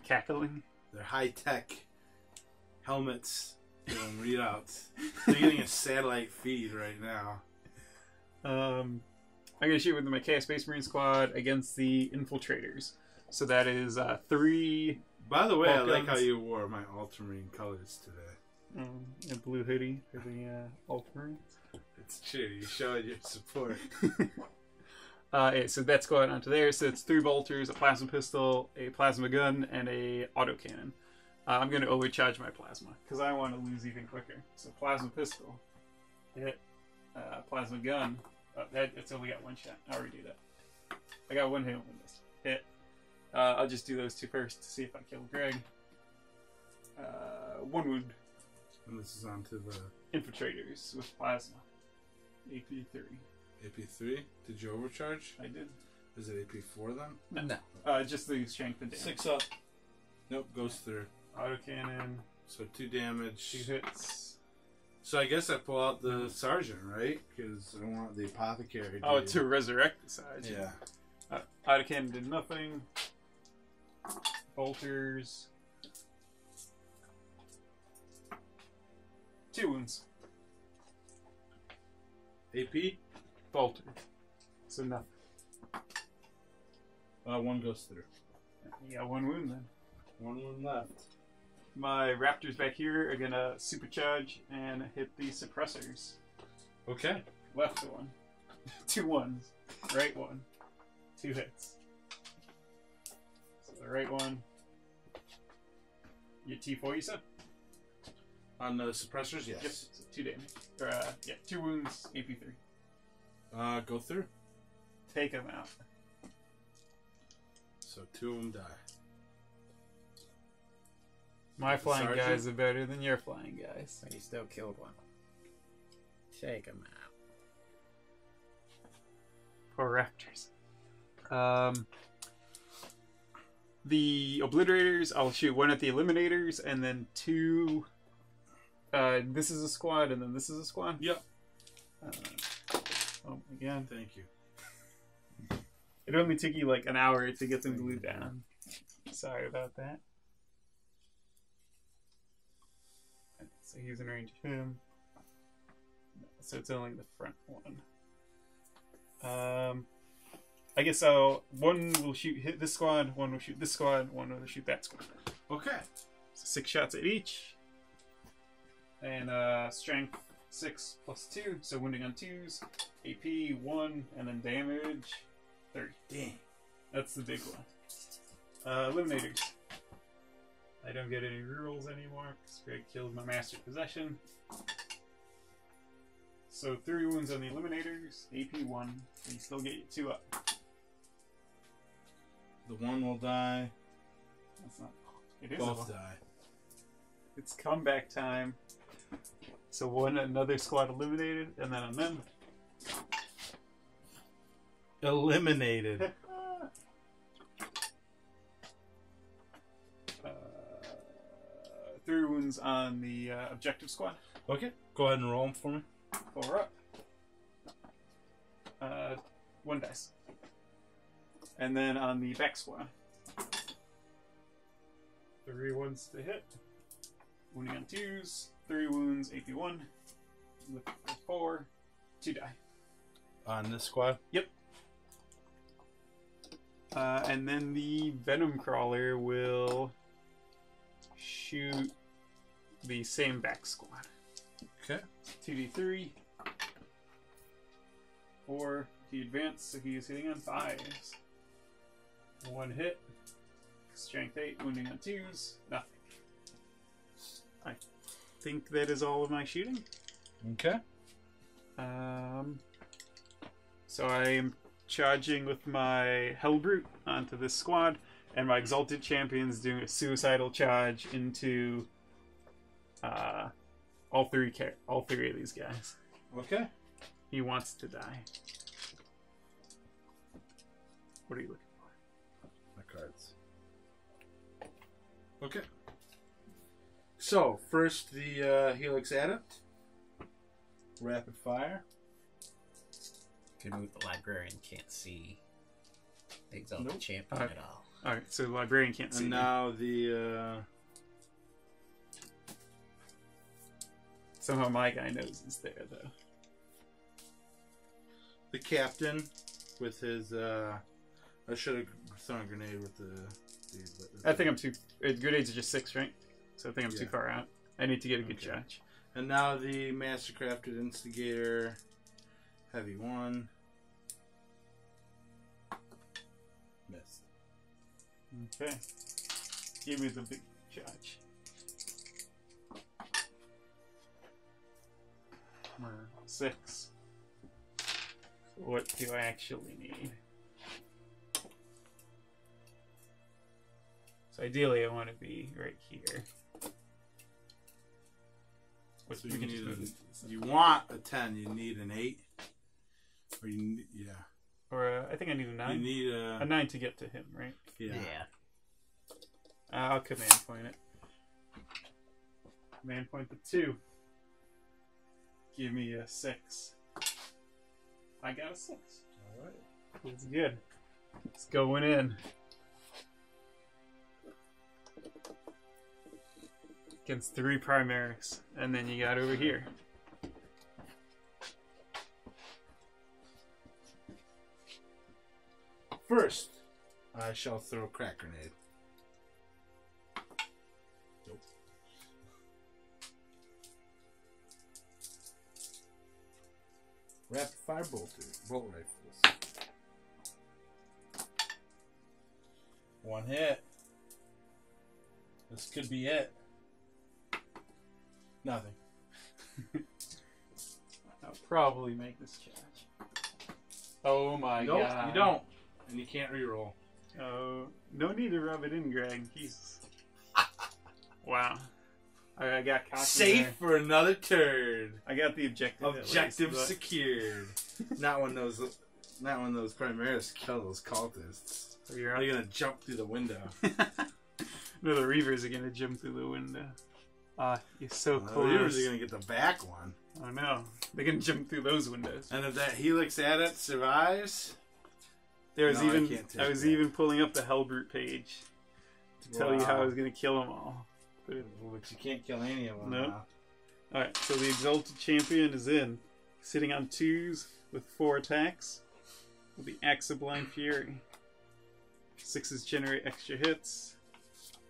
cackling. They're high-tech helmets doing readouts. They're getting a satellite feed right now. I'm going to shoot with my Chaos Space Marine squad against the Infiltrators. So that is 3... By the way, I like how you wore my Ultramarine colors today. A blue hoodie for the Ultramarines. It's true. You showed your support. Yeah, so that squad onto there. So it's 3 bolters, a plasma pistol, a plasma gun, and a autocannon. I'm going to overcharge my plasma because I want to lose even quicker. So plasma pistol, hit. Plasma gun. It's only got 1 shot. I already do that. I got 1 hit on this. Hit. I'll just do those 2 first to see if I kill Greg. 1 wound. And this is onto the Infiltrators with plasma. AP 3. AP 3? Did you overcharge? I did. Is it AP 4 then? No. Just the strength and damage. 6 up. Nope, goes through. Autocannon. So 2 damage. 2 hits. So I guess I pull out the sergeant, right? Because I want the apothecary. To resurrect the sergeant. Yeah. Autocannon did nothing. Bolters. 2 wounds. AP? Bolter. So nothing. 1 goes through. You got 1 wound then. 1 wound left. My Raptors back here are gonna supercharge and hit the suppressors. Okay. Left 1. 2 ones. Right 1. 2 hits. So the right one. You T4 you said? On the suppressors, yes. Yep. So 2 damage. Or, 2 wounds, AP 3. Go through. Take them out. So 2 of them die. My flying guys are better than your flying guys. But he still killed 1. Take him out. Poor Raptors. The Obliterators, I'll shoot 1 at the Eliminators, and then 2... this is a squad, and then this is a squad? Yep. Again. Thank you. It only took you like an hour to get them glued down. Sorry about that. So he's in range of him. So it's only the front one. I guess so. 1 will hit this squad, 1 will shoot this squad, 1 will shoot that squad. Okay. 6 shots at each. And strength 6 plus 2, so wounding on 2s. AP 1, and then damage 30. Dang. That's the big one. Eliminators. I don't get any rerolls anymore because Greg killed my master possession. So 3 wounds on the eliminators, AP 1, and you still get your 2 up. The one will die. That's not. It is Both a, die. It's comeback time. So another squad eliminated, and then on them. Eliminated. 3 wounds on the objective squad. Okay, go ahead and roll them for me. 4 up. 1 dice. And then on the back squad. 3 wounds to hit. Wounding on 2s. 3 wounds, AP 1. With 4. 2 die. On this squad? Yep. And then the Venom Crawler will shoot the same back squad. Okay. 2d3. 4. He advanced, so he is hitting on 5s. 1 hit. Strength 8, wounding on 2s. Nothing. I think that is all of my shooting. Okay. So I am charging with my Hellbrute onto this squad, and my Exalted Champion's doing a suicidal charge into all three of these guys. Okay. He wants to die. What are you looking for? My cards. Okay. So, first the Helix Adept. Rapid fire. The librarian can't see the Exalted Champion at all. Alright, so the librarian can't see. And now the somehow my guy knows he's there, though. the captain with his I should have thrown a grenade with the dude, but I think I'm too. Grenades are just 6, right? So I think I'm too Yeah. far out. I need to get a good Okay. charge. And now the Mastercrafted Instigator, heavy 1. Missed. Okay. Give me the big charge. 6. What do I actually need? So ideally I want to be right here. What So we you can need just move you want a 10, you need an 8. Or you need, yeah. Or I think I need a 9. You need a 9 to get to him, right? yeah. I'll command point it. Command point the 2. Give me a 6. I got a 6. Alright. It's good. It's going in. Against 3 Primaris. And then you got over here. First, I shall throw a crack grenade. Nope. Rapid fire bolt rifles. 1 hit. This could be it. Nothing. I'll probably make this charge. Oh my Nope, god. you don't. And you can't reroll. Oh, no need to rub it in, Greg. Jesus. Wow. I got cocky Safe there. for another turn. I got the objective. at Objective least, but- secured. Not when those Primaris kill those cultists. So you're They're gonna jump through the window. No, the Reavers are gonna jump through the window. You're so The close. Reavers are gonna get the back one. Oh no, they're gonna jump through those windows. And if that Helix Adept survives, There was No, I even can't take I was that. even pulling up the Hellbrute page to tell you how I Wow. was gonna kill them all. But which you can't kill any of them. Nope. now. all right, so the Exalted Champion is in, sitting on 2s with 4 attacks with the Axe of Blind Fury. 6s generate extra hits,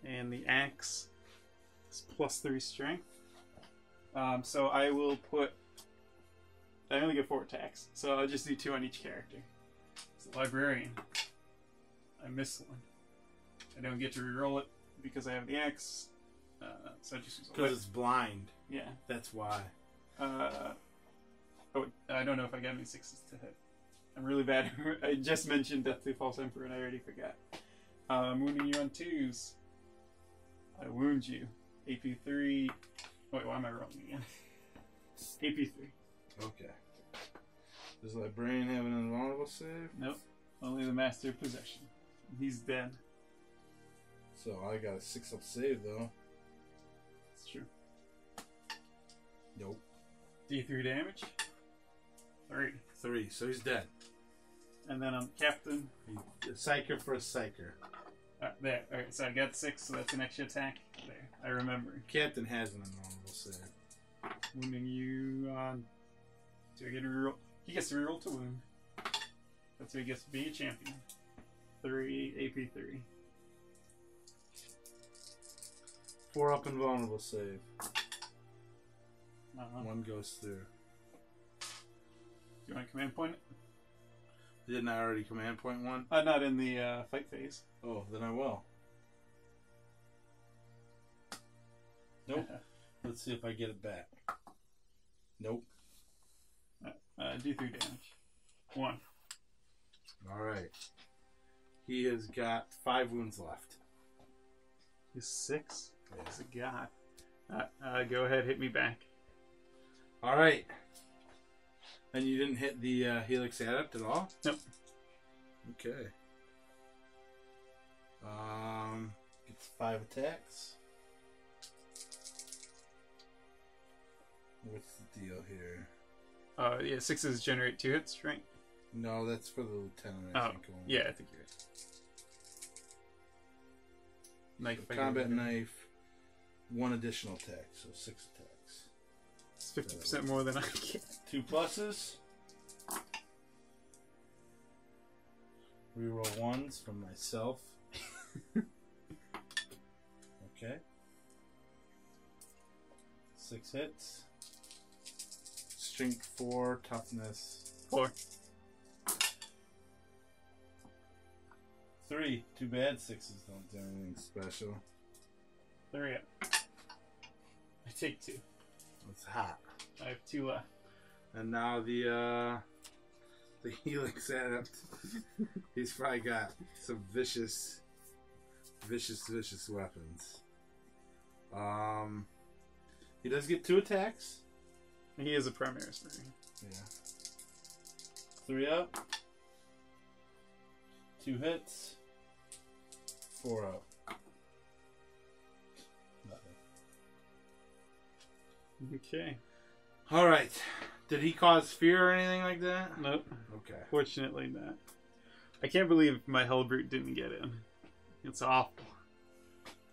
and the axe It's +3 strength. So I will put. I only get 4 attacks, so I'll just do 2 on each character. It's the librarian. I miss one. I don't get to reroll it because I have the axe. So I just use a Because it's blind. Yeah. That's why. Oh, I don't know if I got any 6s to hit. I'm really bad. I just mentioned Death to False Emperor and I already forgot. I'm wounding you on 2s. I wound you. AP3. Wait, why am I rolling again? AP3. Okay. Does Librarian have an invulnerable save? Nope. Only the Master of Possession. He's dead. So I got a 6 up save though. It's true. Nope. D3 damage. 3. 3. So he's dead. And then I'm Captain. A psyker for a psyker. There. Alright, so I got 6, so that's an extra attack. There. I remember. Captain has an invulnerable save. Wounding you on. Do I get a reroll? He gets to reroll to wound. That's what he gets to be a champion. 3 AP3. 4 up invulnerable save. 1 goes through. Do you want to command point it? Didn't I already command point 1? Not in the fight phase. Oh, then I will. Nope. Let's see if I get it back. Nope. Do 3 damage. 1. Alright. He has got 5 wounds left. He's 6? Yeah. He's a god. Go ahead, hit me back. Alright. And you didn't hit the Helix Adept at all? Nope. Okay. Gets 5 attacks. What's the deal here? Yeah, 6s generate 2 hits, right? No, that's for the lieutenant, I think. Yeah, I think you're right. Knife. So combat knife, 1 additional attack, so 6 attacks. It's 50% more than I get. 2 pluses. Reroll 1s from myself. Okay. 6 hits. Strength 4, toughness 4. 3. Too bad 6s don't do anything special. 3 up. I take 2. It's hot. I have 2 left. And now the Helix Adept. He's probably got some vicious weapons. He does get 2 attacks. He is a Primaris Marine. Yeah. 3 up. 2 hits. 4 up. Nothing. Okay. Alright. Did he cause fear or anything like that? Nope. Okay. Fortunately not. I can't believe my Hellbrute didn't get in. It's awful.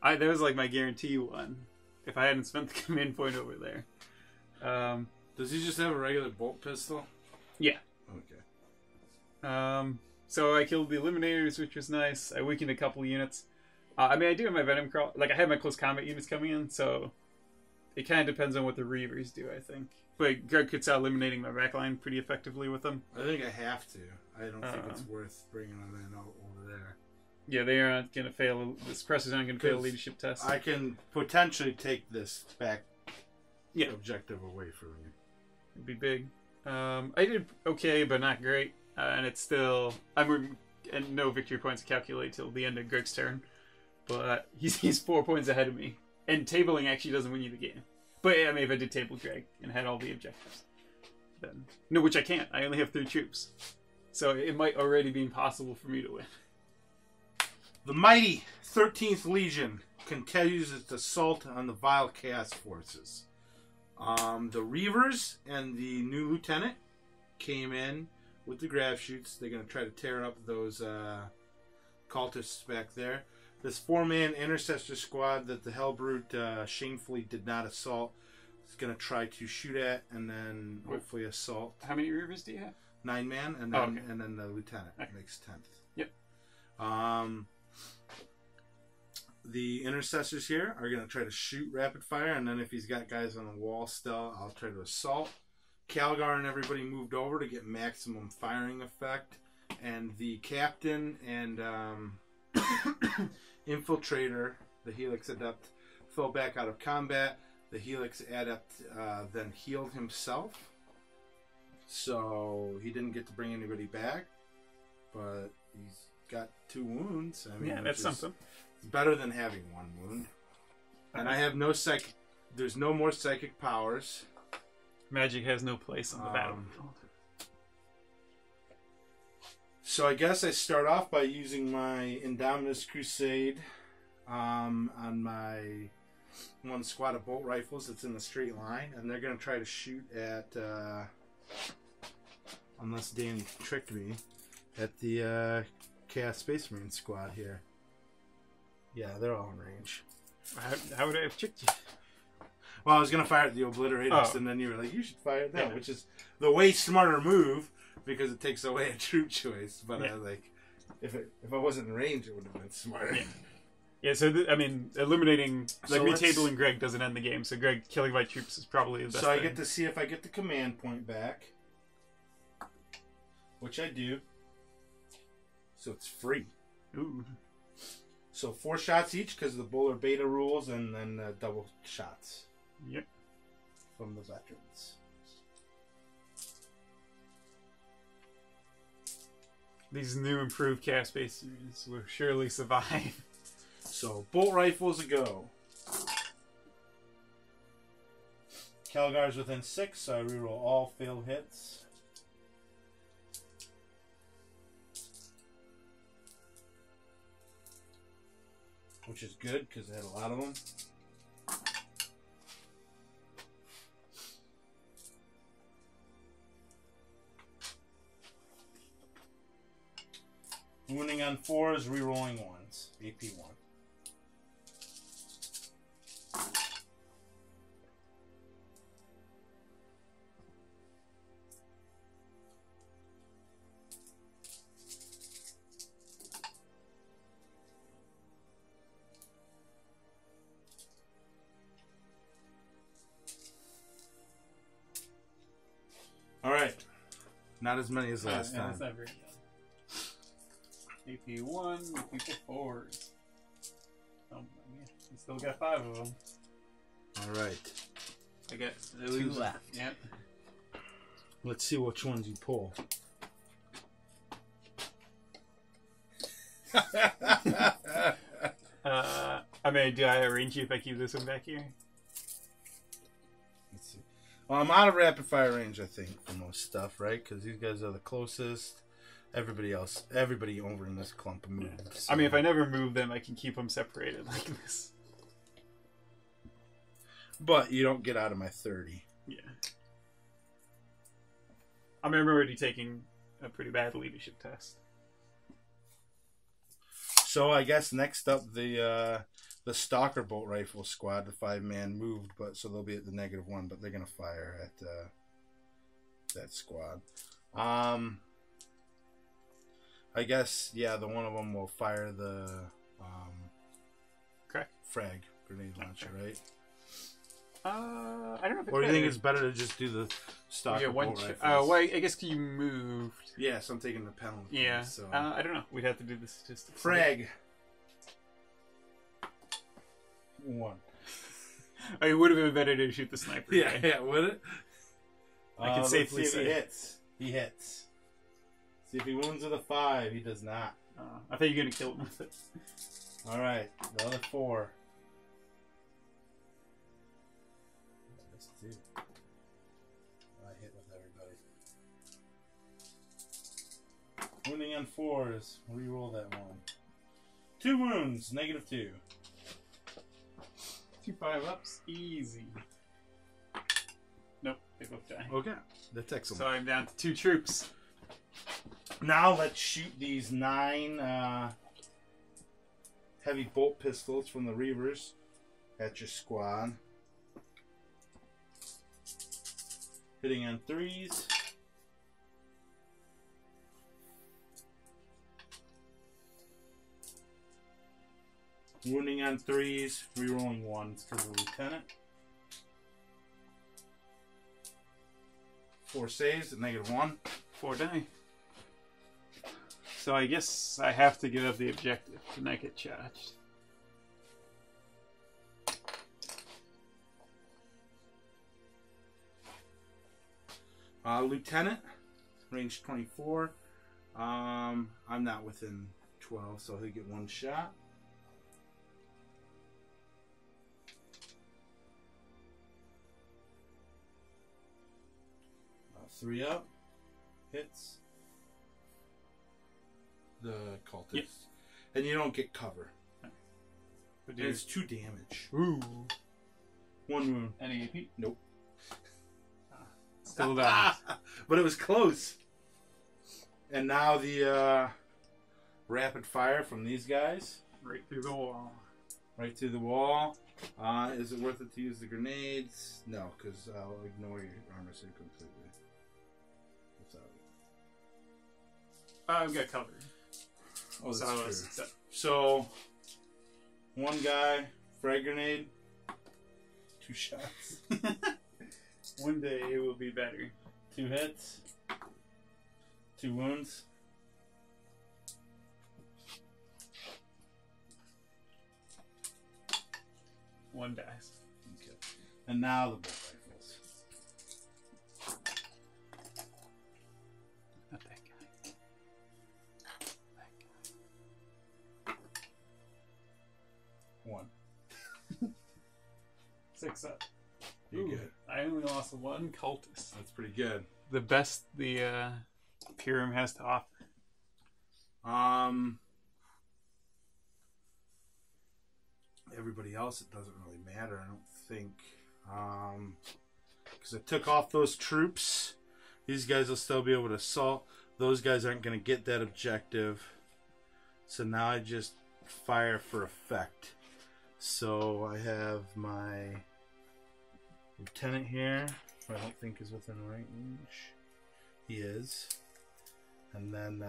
That was like my guarantee one. If I hadn't spent the command point over there. Does he just have a regular bolt pistol? Yeah. Okay. So I killed the Eliminators, which was nice. I weakened a couple units. I mean, I do have my Venom Crawl. Like, I have my close combat units coming in, so it kind of depends on what the Reavers do, I think. But Greg could start eliminating my backline pretty effectively with them. I think I have to. I don't think it's worth bringing them in over there. Yeah, they aren't going to fail. The suppressors aren't going to fail leadership tests. I can potentially take this back objective away from you. It'd be big. I did okay, but not great. And it's still... and no victory points to calculate till the end of Greg's turn. But he's 4 points ahead of me. And tabling actually doesn't win you the game. But I mean, if I did table Greg and had all the objectives, then no, which I can't. I only have 3 troops, so it might already be impossible for me to win. The mighty 13th Legion continues its assault on the vile Chaos forces. The Reavers and the new lieutenant came in with the grab shoots. They're going to try to tear up those cultists back there. This 4-man intercessor squad that the Hellbrute shamefully did not assault is going to try to shoot at and then hopefully assault. How many Reavers do you have? 9-man and then and then the lieutenant makes 10th. Yep. the intercessors here are going to try to shoot rapid fire, and then if he's got guys on the wall still, I'll try to assault. Calgar and everybody moved over to get maximum firing effect, and the captain and infiltrator, the Helix Adept, fell back out of combat. The Helix Adept then healed himself, so he didn't get to bring anybody back, but he's got 2 wounds. I mean, yeah, that's something. It's better than having 1 wound. And I have no psychic. There's no more psychic powers. Magic has no place on the battlefield. So I guess I start off by using my Indominus Crusade on my 1 squad of bolt rifles that's in the straight line, and they're going to try to shoot at, unless Danny tricked me, at the Chaos Space Marine squad here. Yeah, they're all in range. How would I have tricked you? Well, I was going to fire at the Obliterators, and then you were like, you should fire at them, which is the way smarter move, because it takes away a troop choice. But I was like, if I wasn't in range, it would have been smarter. Yeah, so I mean, eliminating, like, me tabling Greg doesn't end the game, so Greg killing my troops is probably the best So I thing. get to see if I get the command point back, which I do. So it's free. Ooh. So 4 shots each because of the Bowler Beta rules, and then double shots. Yep. From the veterans. These new improved cast base units will surely survive. So bolt rifles a go. Calgar's within 6, so I reroll all failed hits. Which is good because I had a lot of them. Wounding on 4s, rerolling 1s. AP 1. Alright. Not as many as last time. That's not very good. AP 1, AP 4s. Oh, yeah. You still got 5 of them. Alright. I guess. 2 left. Yep. Let's see which ones you pull. I mean, do I arrange you if I keep this one back here? Let's see. Well, I'm out of rapid fire range, I think, for most stuff, right? Because these guys are the closest. Everybody over in this clump moved. So. I mean, if I never move them, I can keep them separated like this. But you don't get out of my 30. Yeah. I mean, I'm already taking a pretty bad leadership test. So I guess next up the Stalker Bolt Rifle Squad, the 5-man moved, but so they'll be at the -1, but they're gonna fire at that squad. I guess the one of them will fire the frag grenade launcher, right? I don't know if it's or do you think it's better to just do the Stalker Bolt Rifles? Well, I guess you moved. Yeah, so I'm taking the penalty. Yeah. So. I don't know. We'd have to do the statistics. Frag. 1. It would have been better to shoot the sniper. Yeah, would it? I can safely see say if he hits. He hits. See if he wounds with a 5. He does not. I thought you were going to kill him with it. All right, the other 4. Let's do. I hit with everybody. Wounding on 4s. Reroll that one. 2 wounds. -2. 2 5-ups. Easy. Nope, they both die. Okay, that's excellent. So I'm down to 2 troops. Now let's shoot these 9 heavy bolt pistols from the Reavers at your squad. Hitting on 3s. Wounding on 3s, rerolling 1s for the lieutenant. 4 saves at -1. 4 die. So I guess I have to give up the objective to not get charged. Lieutenant, range 24. I'm not within 12, so he'll get 1 shot. Three up. Hits. The cultist. Yep. And you don't get cover. But And it's 2 damage. Ooh. 1 wound. Any AP? Nope. Still dies. But it was close. And now the rapid fire from these guys. Right through the wall. Right through the wall. Is it worth it to use the grenades? No, because I'll ignore your armor suit completely. Without it. I've got cover. Oh, that's So, true. so, So, 1 guy, frag grenade, 2 shots. one day it will be better. 2 hits, 2 wounds. One dies. Okay. And now the bolt rifles. Not that guy. That guy. 1. 6 up. You're Ooh, good. I only lost 1 cultist. That's pretty good. The best the Pyram has to offer. Everybody else, it doesn't really matter, I don't think. Because I took off those troops. These guys will still be able to assault. Those guys aren't going to get that objective. So now I just fire for effect. So I have my lieutenant here, who I don't think is within range. He is. And then,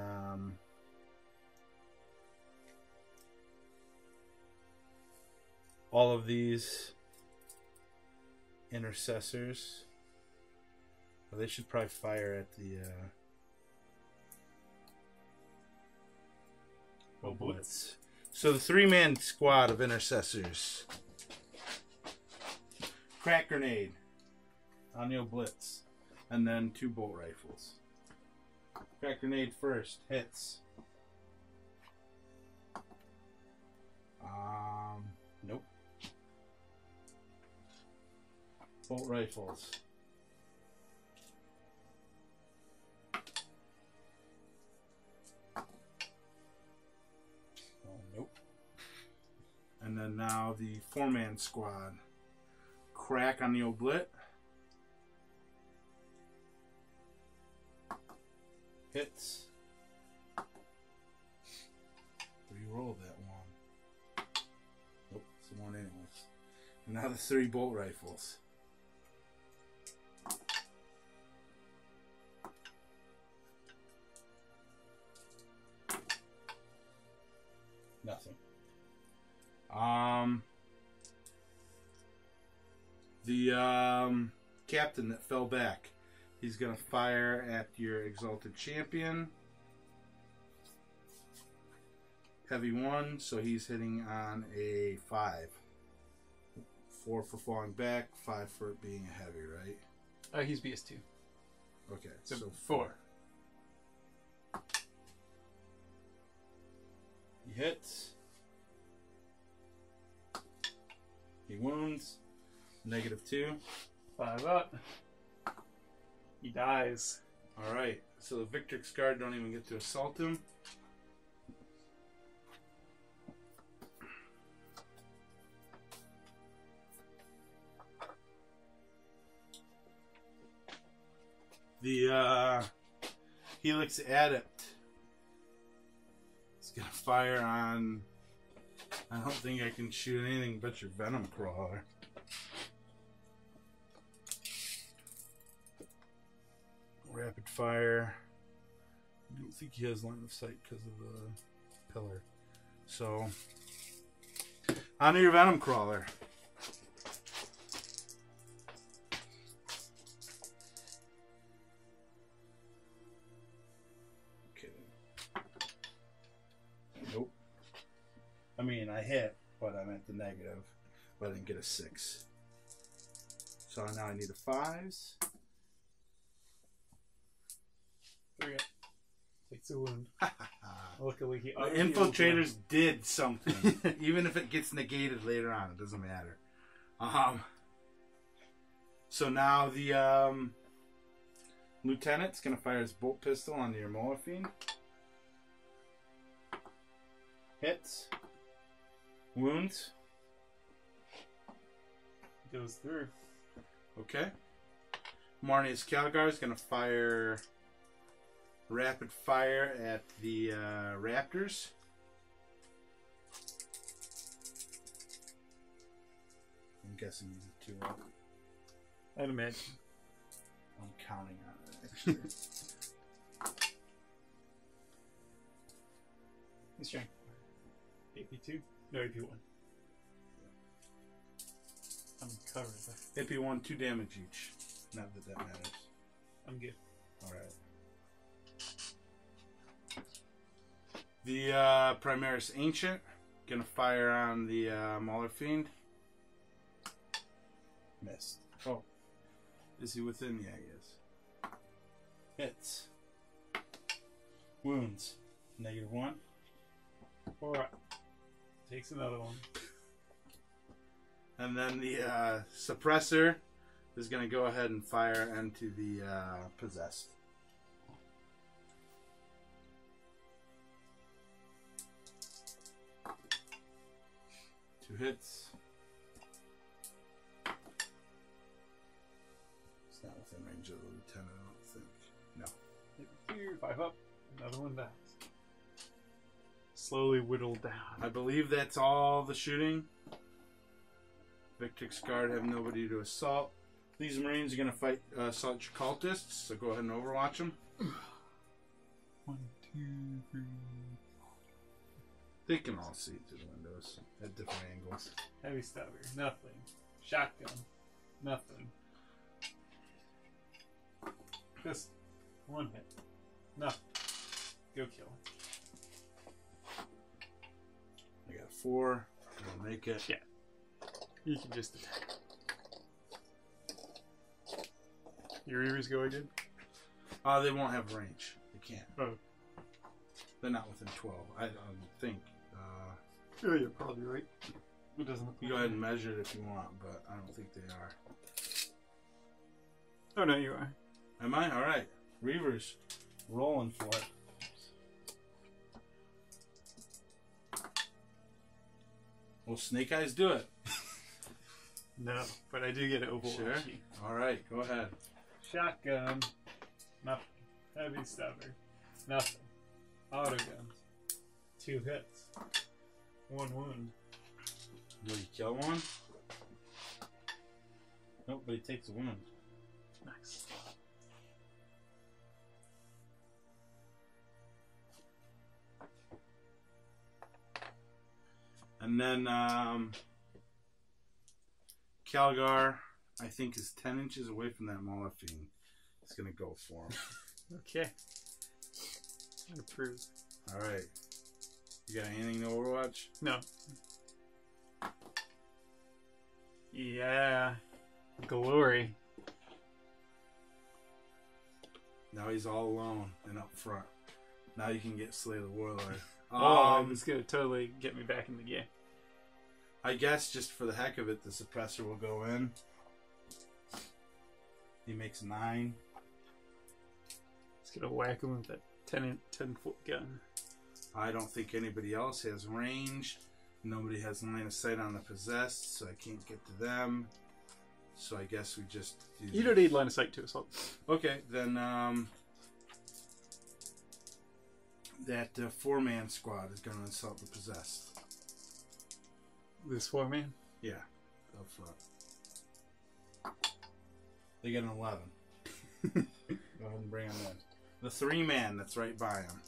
all of these intercessors. Well, they should probably fire at the blitz. So the 3-man squad of intercessors. Crack grenade on your blitz. And then 2 bolt rifles. Crack grenade first. Hits. Nope. Bolt rifles. Oh, nope. And then now the 4-man squad. Crack on the oblit. Hits. Reroll that one. Nope, it's the one anyways. And now the 3 bolt rifles. Nothing. The captain that fell back, he's gonna fire at your exalted champion. Heavy 1, so he's hitting on a 5. 4 for falling back, 5 for it being a heavy, right? He's BS2. Okay, So, so 4. He hits. He wounds. -2. 5 up. He dies. Alright, so the Victrix Guard don't even get to assault him. The Helix Adept is gonna fire on. I don't think I can shoot anything but your Venom Crawler. Rapid fire. I don't think he has line of sight because of the pillar. So On your Venom Crawler. Okay. Nope. I mean, I hit, but I meant the negative. But I didn't get a 6. So now I need a 5s. 3 up. Takes a wound. Luckily, he The infiltrators did something. Even if it gets negated later on, it doesn't matter. So now the lieutenant's going to fire his bolt pistol onto your Morphine. Hits. Wounds. Goes through. Okay. Marnius Calgar is going to fire rapid fire at the raptors. I'm guessing he's a 2 up. I'd imagine. I'm counting on it, actually. He's strength. AP2? No, AP1. I'm covered. AP1, 2 damage each. Not that that matters. I'm good. Alright. The Primaris Ancient gonna fire on the Mauler Fiend. Missed. Oh. Is he within? Yeah, he is. Hits. Wounds. -1. 4 up. Takes another one. And then the Suppressor is going to go ahead and fire into the Possessed. Two hits. It's not within range of the lieutenant, I don't think. No. 5 up. Another one dies. Slowly whittled down. I believe that's all the shooting. Victrix Guard have nobody to assault. These Marines are going to fight assault your cultists, so go ahead and overwatch them. 1, 2, 3. They can all see through the windows at different angles. Heavy stubber. Nothing. Shotgun. Nothing. Just 1 hit. Nothing. Go kill him. I got 4. I'll make it. Yeah. You can just attack. Your Reavers go again? They won't have range. They can't. Oh. They're not within 12. I don't think. Oh, you're probably right. It doesn't look You go ahead and measure it if you want, but I don't think they are. Oh, no, you are. Am I? Alright. Reavers. Rolling for it. Will Snake Eyes do it? No, but I do get it overwatch. Sure. Alright, go ahead. Shotgun. Nothing. Heavy stubber. Nothing. Auto guns. 2 hits. 1 wound. Will you kill one? Nope, but he takes a wound. Nice. And then Calgar, I think, is 10 inches away from that Mauler Fiend. It's going to go for him. Okay. I approve. Alright. You got anything to Overwatch? No. Yeah. Glory. Now he's all alone and up front. Now you can get Slay the Warlord. It's going to totally get me back in the game. I guess just for the heck of it, the Suppressor will go in. He makes 9. It's going to whack him with that 10-foot gun. I don't think anybody else has range. Nobody has line of sight on the Possessed, so I can't get to them. So I guess we just do You don't need line of sight to assault. Okay, then that 4-man squad is going to assault the Possessed. This 4-man? Yeah, up front. They get an 11. Go ahead and bring them in. The 3-man that's right by them.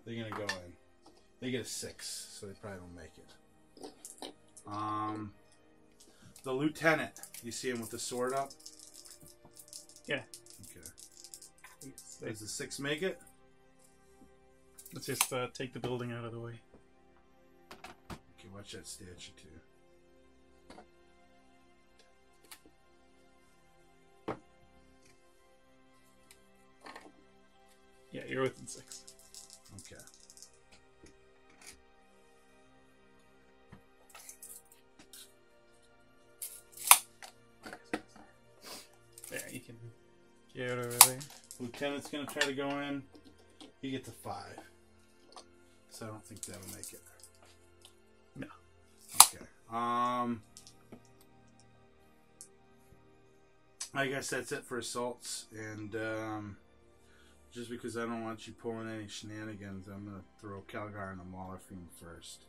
They're going to go in. They get a 6, so they probably don't make it. The lieutenant. You see him with the sword up? Yeah. Okay. Does the 6 make it? Let's just take the building out of the way. Okay, watch that statue too. Yeah, you're within 6. Okay. There, you can get over there. Lieutenant's gonna try to go in. He gets a 5. So I don't think that'll make it. No. Okay. I guess that's it for assaults, and just because I don't want you pulling any shenanigans, I'm gonna throw Calgar and the Mauler Fiend first.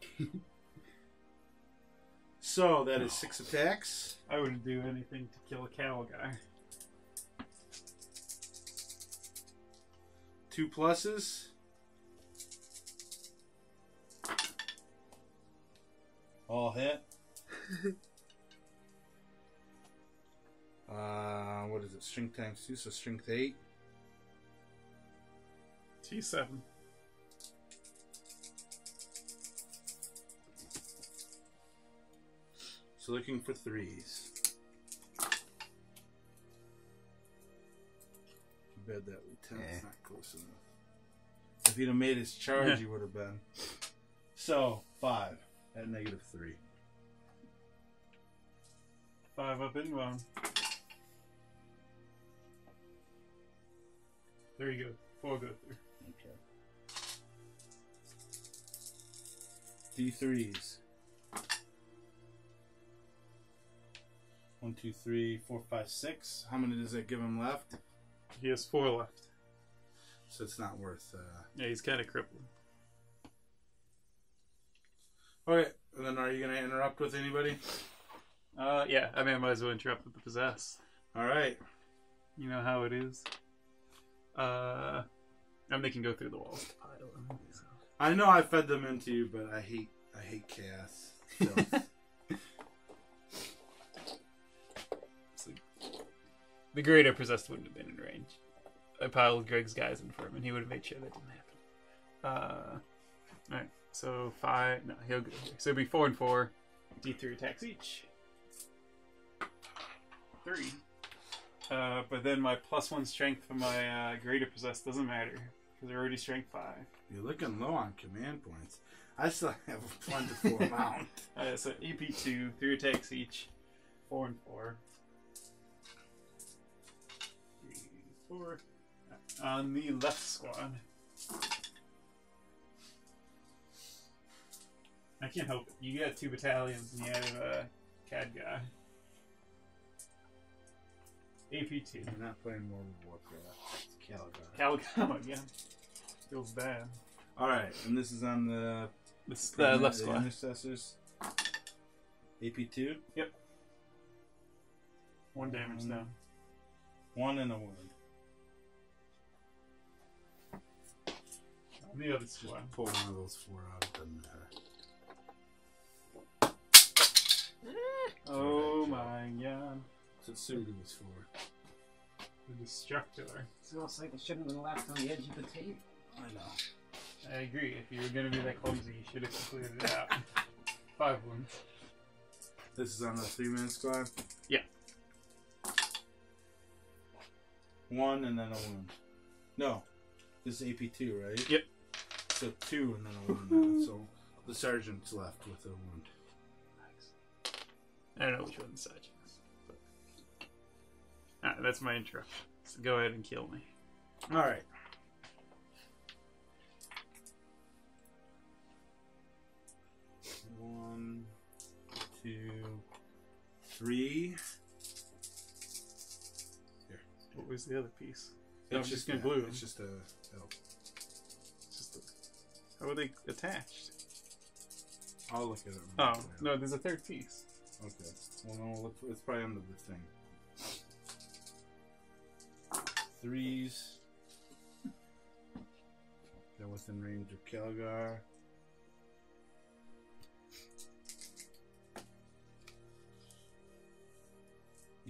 So that is 6 attacks. I wouldn't do anything to kill a cow guy. 2 pluses. All hit. What is it? Strength times 2, so strength 8. T7. So looking for 3s. Too bad that lieutenant's not close enough. If he'd have made his charge, he would have been. So 5 at -3. 5 up inbound. There you go. 4 go through. Okay. D3s. 1, 2, 3, 4, 5, 6. How many does that give him left? He has 4 left. So it's not worth. Yeah, he's kind of crippled. Alright, and then are you going to interrupt with anybody? Yeah, I mean, I might as well interrupt with the possess. Alright. You know how it is. And they can go through the walls to pile them. So. I know I fed them into you, but I hate chaos. So. The greater possessed wouldn't have been in range. I piled Greg's guys in for him, and he would have made sure that didn't happen. Alright, so 5. No, he'll go here. So it'll be 4 and 4. D3 attacks each. 3. But then my +1 strength for my greater possessed doesn't matter, because they're already strength 5. You're looking low on command points. I still have a plentiful amount. So EP2, 3 attacks each. 4 and 4. 3, 4. On the left squad. I can't help it. You got 2 battalions and you have a CAD guy. AP2. You're not playing World of Warcraft. It's Calgar. Calgum again. Feels bad. Alright, and this is on the left squad. Intercessors. AP2? Yep. 1 damage down. 1 and a wound. On the other squad. Pull one of those 4 out, it doesn't matter. Oh my god. So Sudu was 4. The Destructor. It's almost like it shouldn't have been left on the edge of the table. I know. I agree. If you were going to be that clumsy, you should have completed it out. 5 wounds. This is on the 3-man squad? Yeah. 1 and then a wound. No. This is AP2, right? Yep. So 2 and then a wound now. So the sergeant's left with a wound. Nice. I don't know which one the sergeant is. Alright, that's my intro. So go ahead and kill me. Alright. One, 2, 3. Here. What was the other piece? It's I'm just gonna glue them. It's just a. Oh. It's just how are they attached? I'll look at it. Oh, no, there's a 3rd piece. Okay. Well, no, look, it's probably under the thing. 3s. They're within range of Calgar.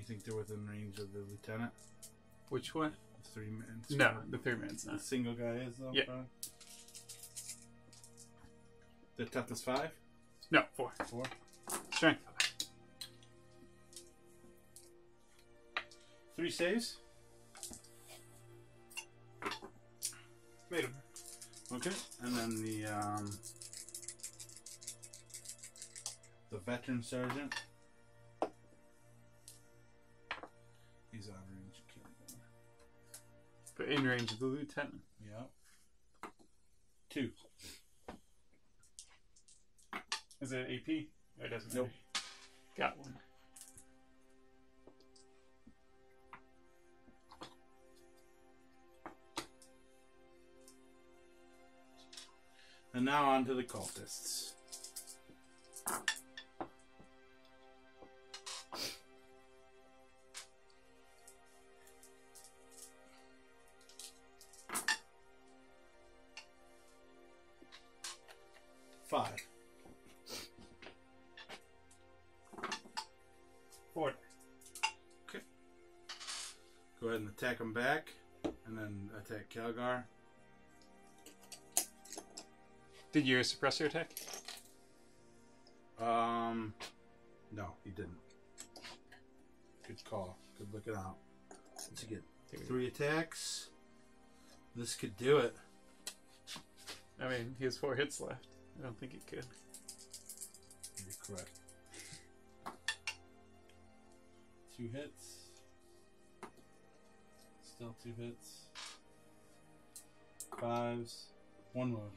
think they're within range of the lieutenant? Which one? The 3 man. No, the 3-man's The not. single guy is though. Yeah. Probably? The toughness 5. No, 4. 4. Strength. 3 saves. Made him. Okay, and then the veteran sergeant. He's out of range. But in range of the lieutenant. Yep. 2. Is it AP? Or it doesn't Nope. matter. Got one. And now on to the cultists. Five. 4. Okay. Go ahead and attack him back, and then attack Calgar. Did your suppressor attack? No, he didn't. Good call. Good looking out. Let's get 3 attacks. This could do it. I mean, he has 4 hits left. I don't think it could. You're correct. 2 hits. Still 2 hits. 5s. 1 wound.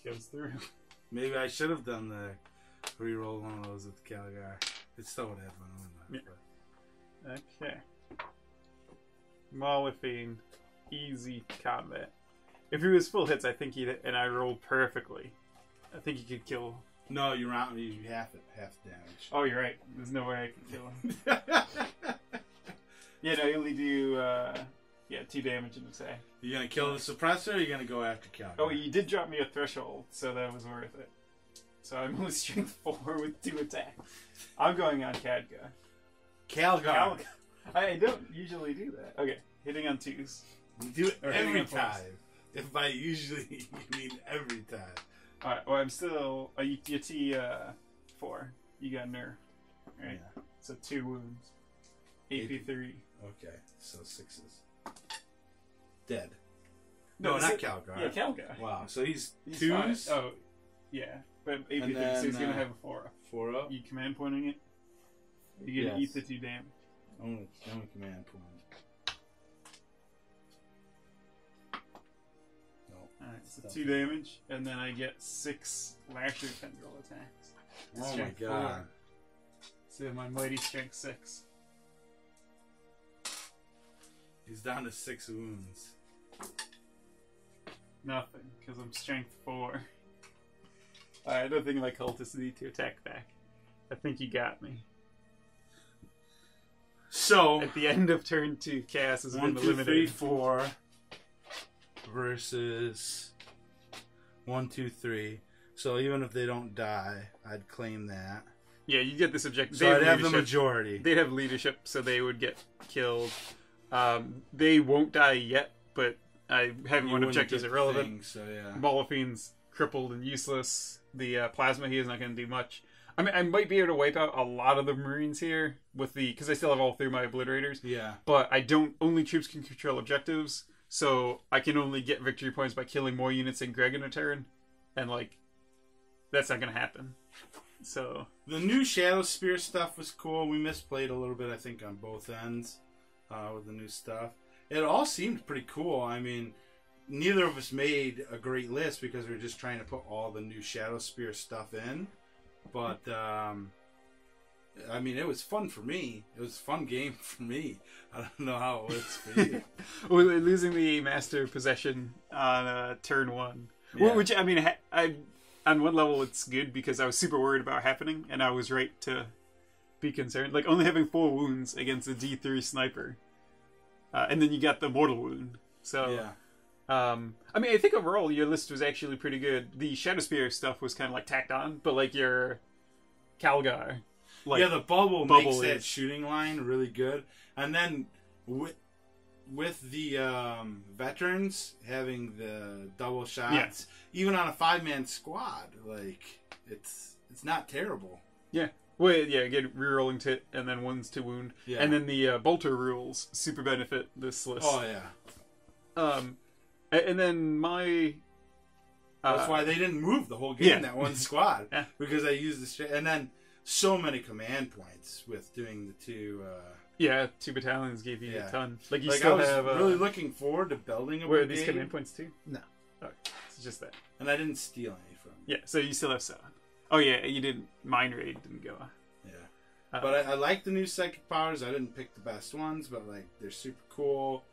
Goes through. Maybe I should have done the reroll one of those with Calgar. It still would have fun. Yeah. Okay. Mollifine. Easy combat. If he was full hits, I think he'd... And I rolled perfectly. I think he could kill... No, you're out. You half damage. Oh, you're right. There's no way I could kill him. Yeah, no, you only do... 2 damage in attack. You gonna kill the suppressor, or you gonna go after Calgar? Oh, you did drop me a threshold, so that was worth it. So I'm only strength 4 with 2 attacks. I'm going on Khadga. Calgar. I don't usually do that. Okay, hitting on 2s. You do it Or hitting every on 4s. time. If by usually you mean every time. Alright, well, I'm still... you T 4. You got nerf. Right? Yeah. So 2 wounds. AP 3. Okay, so 6s. Dead. No, No, not it- Calgar. Yeah, Khadga. Wow, so he's He's 2s? fine. Oh, yeah. But AP 3, And so then, he's going to have a 4. 4 up? You command pointing it. You're going to Yes. eat the 2 damage. Only command point. No. Alright, so 2 damage, and then I get 6 Lasher Tendril attacks. Oh my Strength god. 4. So my mighty strength 6. He's down to 6 wounds. Nothing, because I'm strength 4. I don't think my cultists need to attack back. I think you got me. So, At the end of turn 2, Cass has 1, been 2, 3, eliminated. 4 versus 1, 2, 3. So even if they don't die, I'd claim that. Yeah, you get this objective. So I'd have the majority. They'd have leadership, so they would get killed. They won't die yet, but having one objective is irrelevant. So yeah. Mollifine's crippled and useless. The plasma he is not going to do much. I mean, I might be able to wipe out a lot of the Marines here with because I still have all 3 of my obliterators. Yeah. But I don't. Only troops can control objectives, so I can only get victory points by killing more units than Greg in a turn, and that's not going to happen. So The new Shadowspear stuff was cool. We misplayed a little bit, I think, on both ends with the new stuff. It all seemed pretty cool. I mean, neither of us made a great list because we were just trying to put all the new Shadowspear stuff in. But, I mean, it was fun for me. It was a fun game for me. I don't know how it was for you. Well, losing the master possession on turn 1, Yeah. which I mean, on one level it's good because I was super worried about happening, and I was right to be concerned. Like only having 4 wounds against a D3 sniper, and then you got the mortal wound. So Yeah. I mean, I think overall your list was actually pretty good. The Shadowspear stuff was kind of like tacked on, but like your Calgar like, the bubble bubble makes that is- shooting line really good. And then with the veterans having the double shots, even on a 5-man squad, like it's not terrible. Yeah. Well, yeah, again, rerolling to hit and then ones to wound. Yeah. And then the bolter rules super benefit this list. Oh yeah. And then my... That's why they didn't move the whole game, that one squad. Yeah. Because I used the... And then so many command points with doing the two... Yeah, 2 battalions gave you a ton. Like, you I still was have... really looking forward to building a Where are brigade. these command points too? No. Okay, it's just that. And I didn't steal any from them. Yeah, so you still have 7. Oh yeah, you didn't... Mine raid didn't go. Yeah. But I like the new psychic powers. I didn't pick the best ones, but like they're super cool.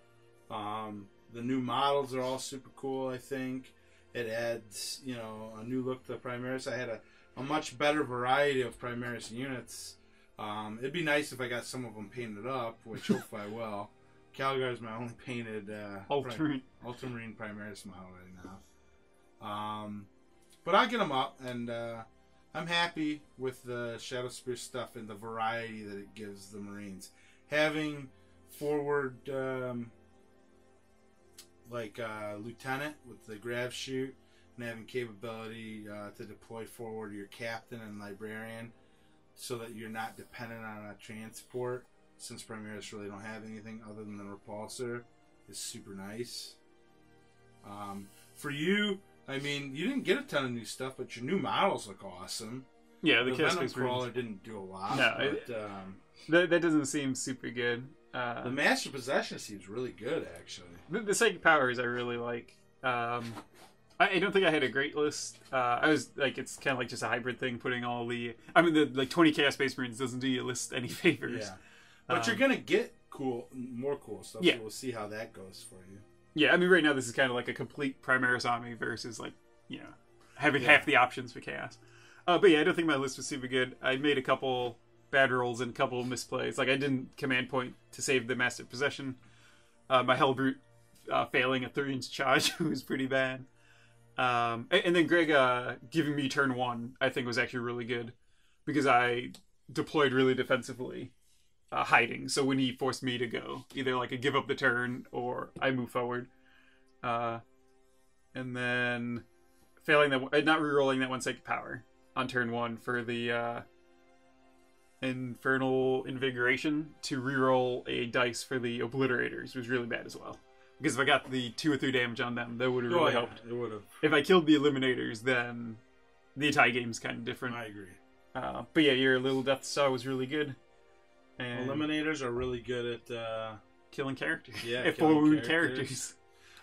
The new models are all super cool, I think. It adds, a new look to the Primaris. I had a much better variety of Primaris units. It'd be nice if I got some of them painted up, which hopefully I will. Calgar is my only painted Ultramarine Primaris model right now. But I'll get them up, and I'm happy with the Shadowspear stuff and the variety that it gives the Marines. Having forward, lieutenant with the grav shoot, and having capability to deploy forward your captain and librarian, so that you're not dependent on a transport. Since Primaris really don't have anything other than the repulsor, is super nice. For you, I mean, you didn't get a ton of new stuff, but your new models look awesome. Yeah, the Venom Chaos Crawler didn't do a lot. No, but, that doesn't seem super good. the Master Possession seems really good, actually. The psychic powers I really like. I don't think I had a great list. I was like, it's kind of like just a hybrid thing, putting all the... I mean, the 20 Chaos Space Marines doesn't do you list any favors. Yeah. But you're going to get more cool stuff, Yeah. so we'll see how that goes for you. Yeah, I mean, right now this is kind of like a complete Primaris army versus, like, having half the options for Chaos. But yeah, I don't think my list was super good. I made a couple bad rolls and a couple misplays. Like, I didn't command point to save the Master Possession. My Hellbrute failing a 3-inch charge was pretty bad. And then Greg giving me turn 1, I think was actually really good. Because I deployed really defensively, hiding. So when he forced me to go, either like a give up the turn or I move forward. And then failing that, not rerolling that 1 psychic power on turn 1 for the Infernal Invigoration to reroll a dice for the Obliterators was really bad as well. Because if I got the 2 or 3 damage on them, that would have really helped. It would have. If I killed the Eliminators, then the entire game's kind of different. I agree. But yeah, your little Death Star was really good. And Eliminators are really good at killing characters. Yeah, At killing 4 wound characters. characters.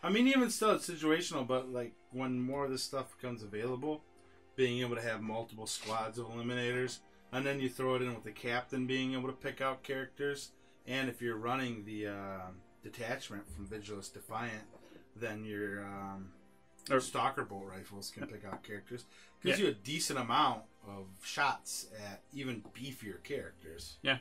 I mean, even still, it's situational, but like when more of this stuff becomes available, being able to have multiple squads of Eliminators, and then you throw it in with the captain being able to pick out characters, and if you're running the detachment from Vigilus Defiant, then your Stalker Bolt rifles can pick out characters. Gives you a decent amount of shots at even beefier characters. Yeah.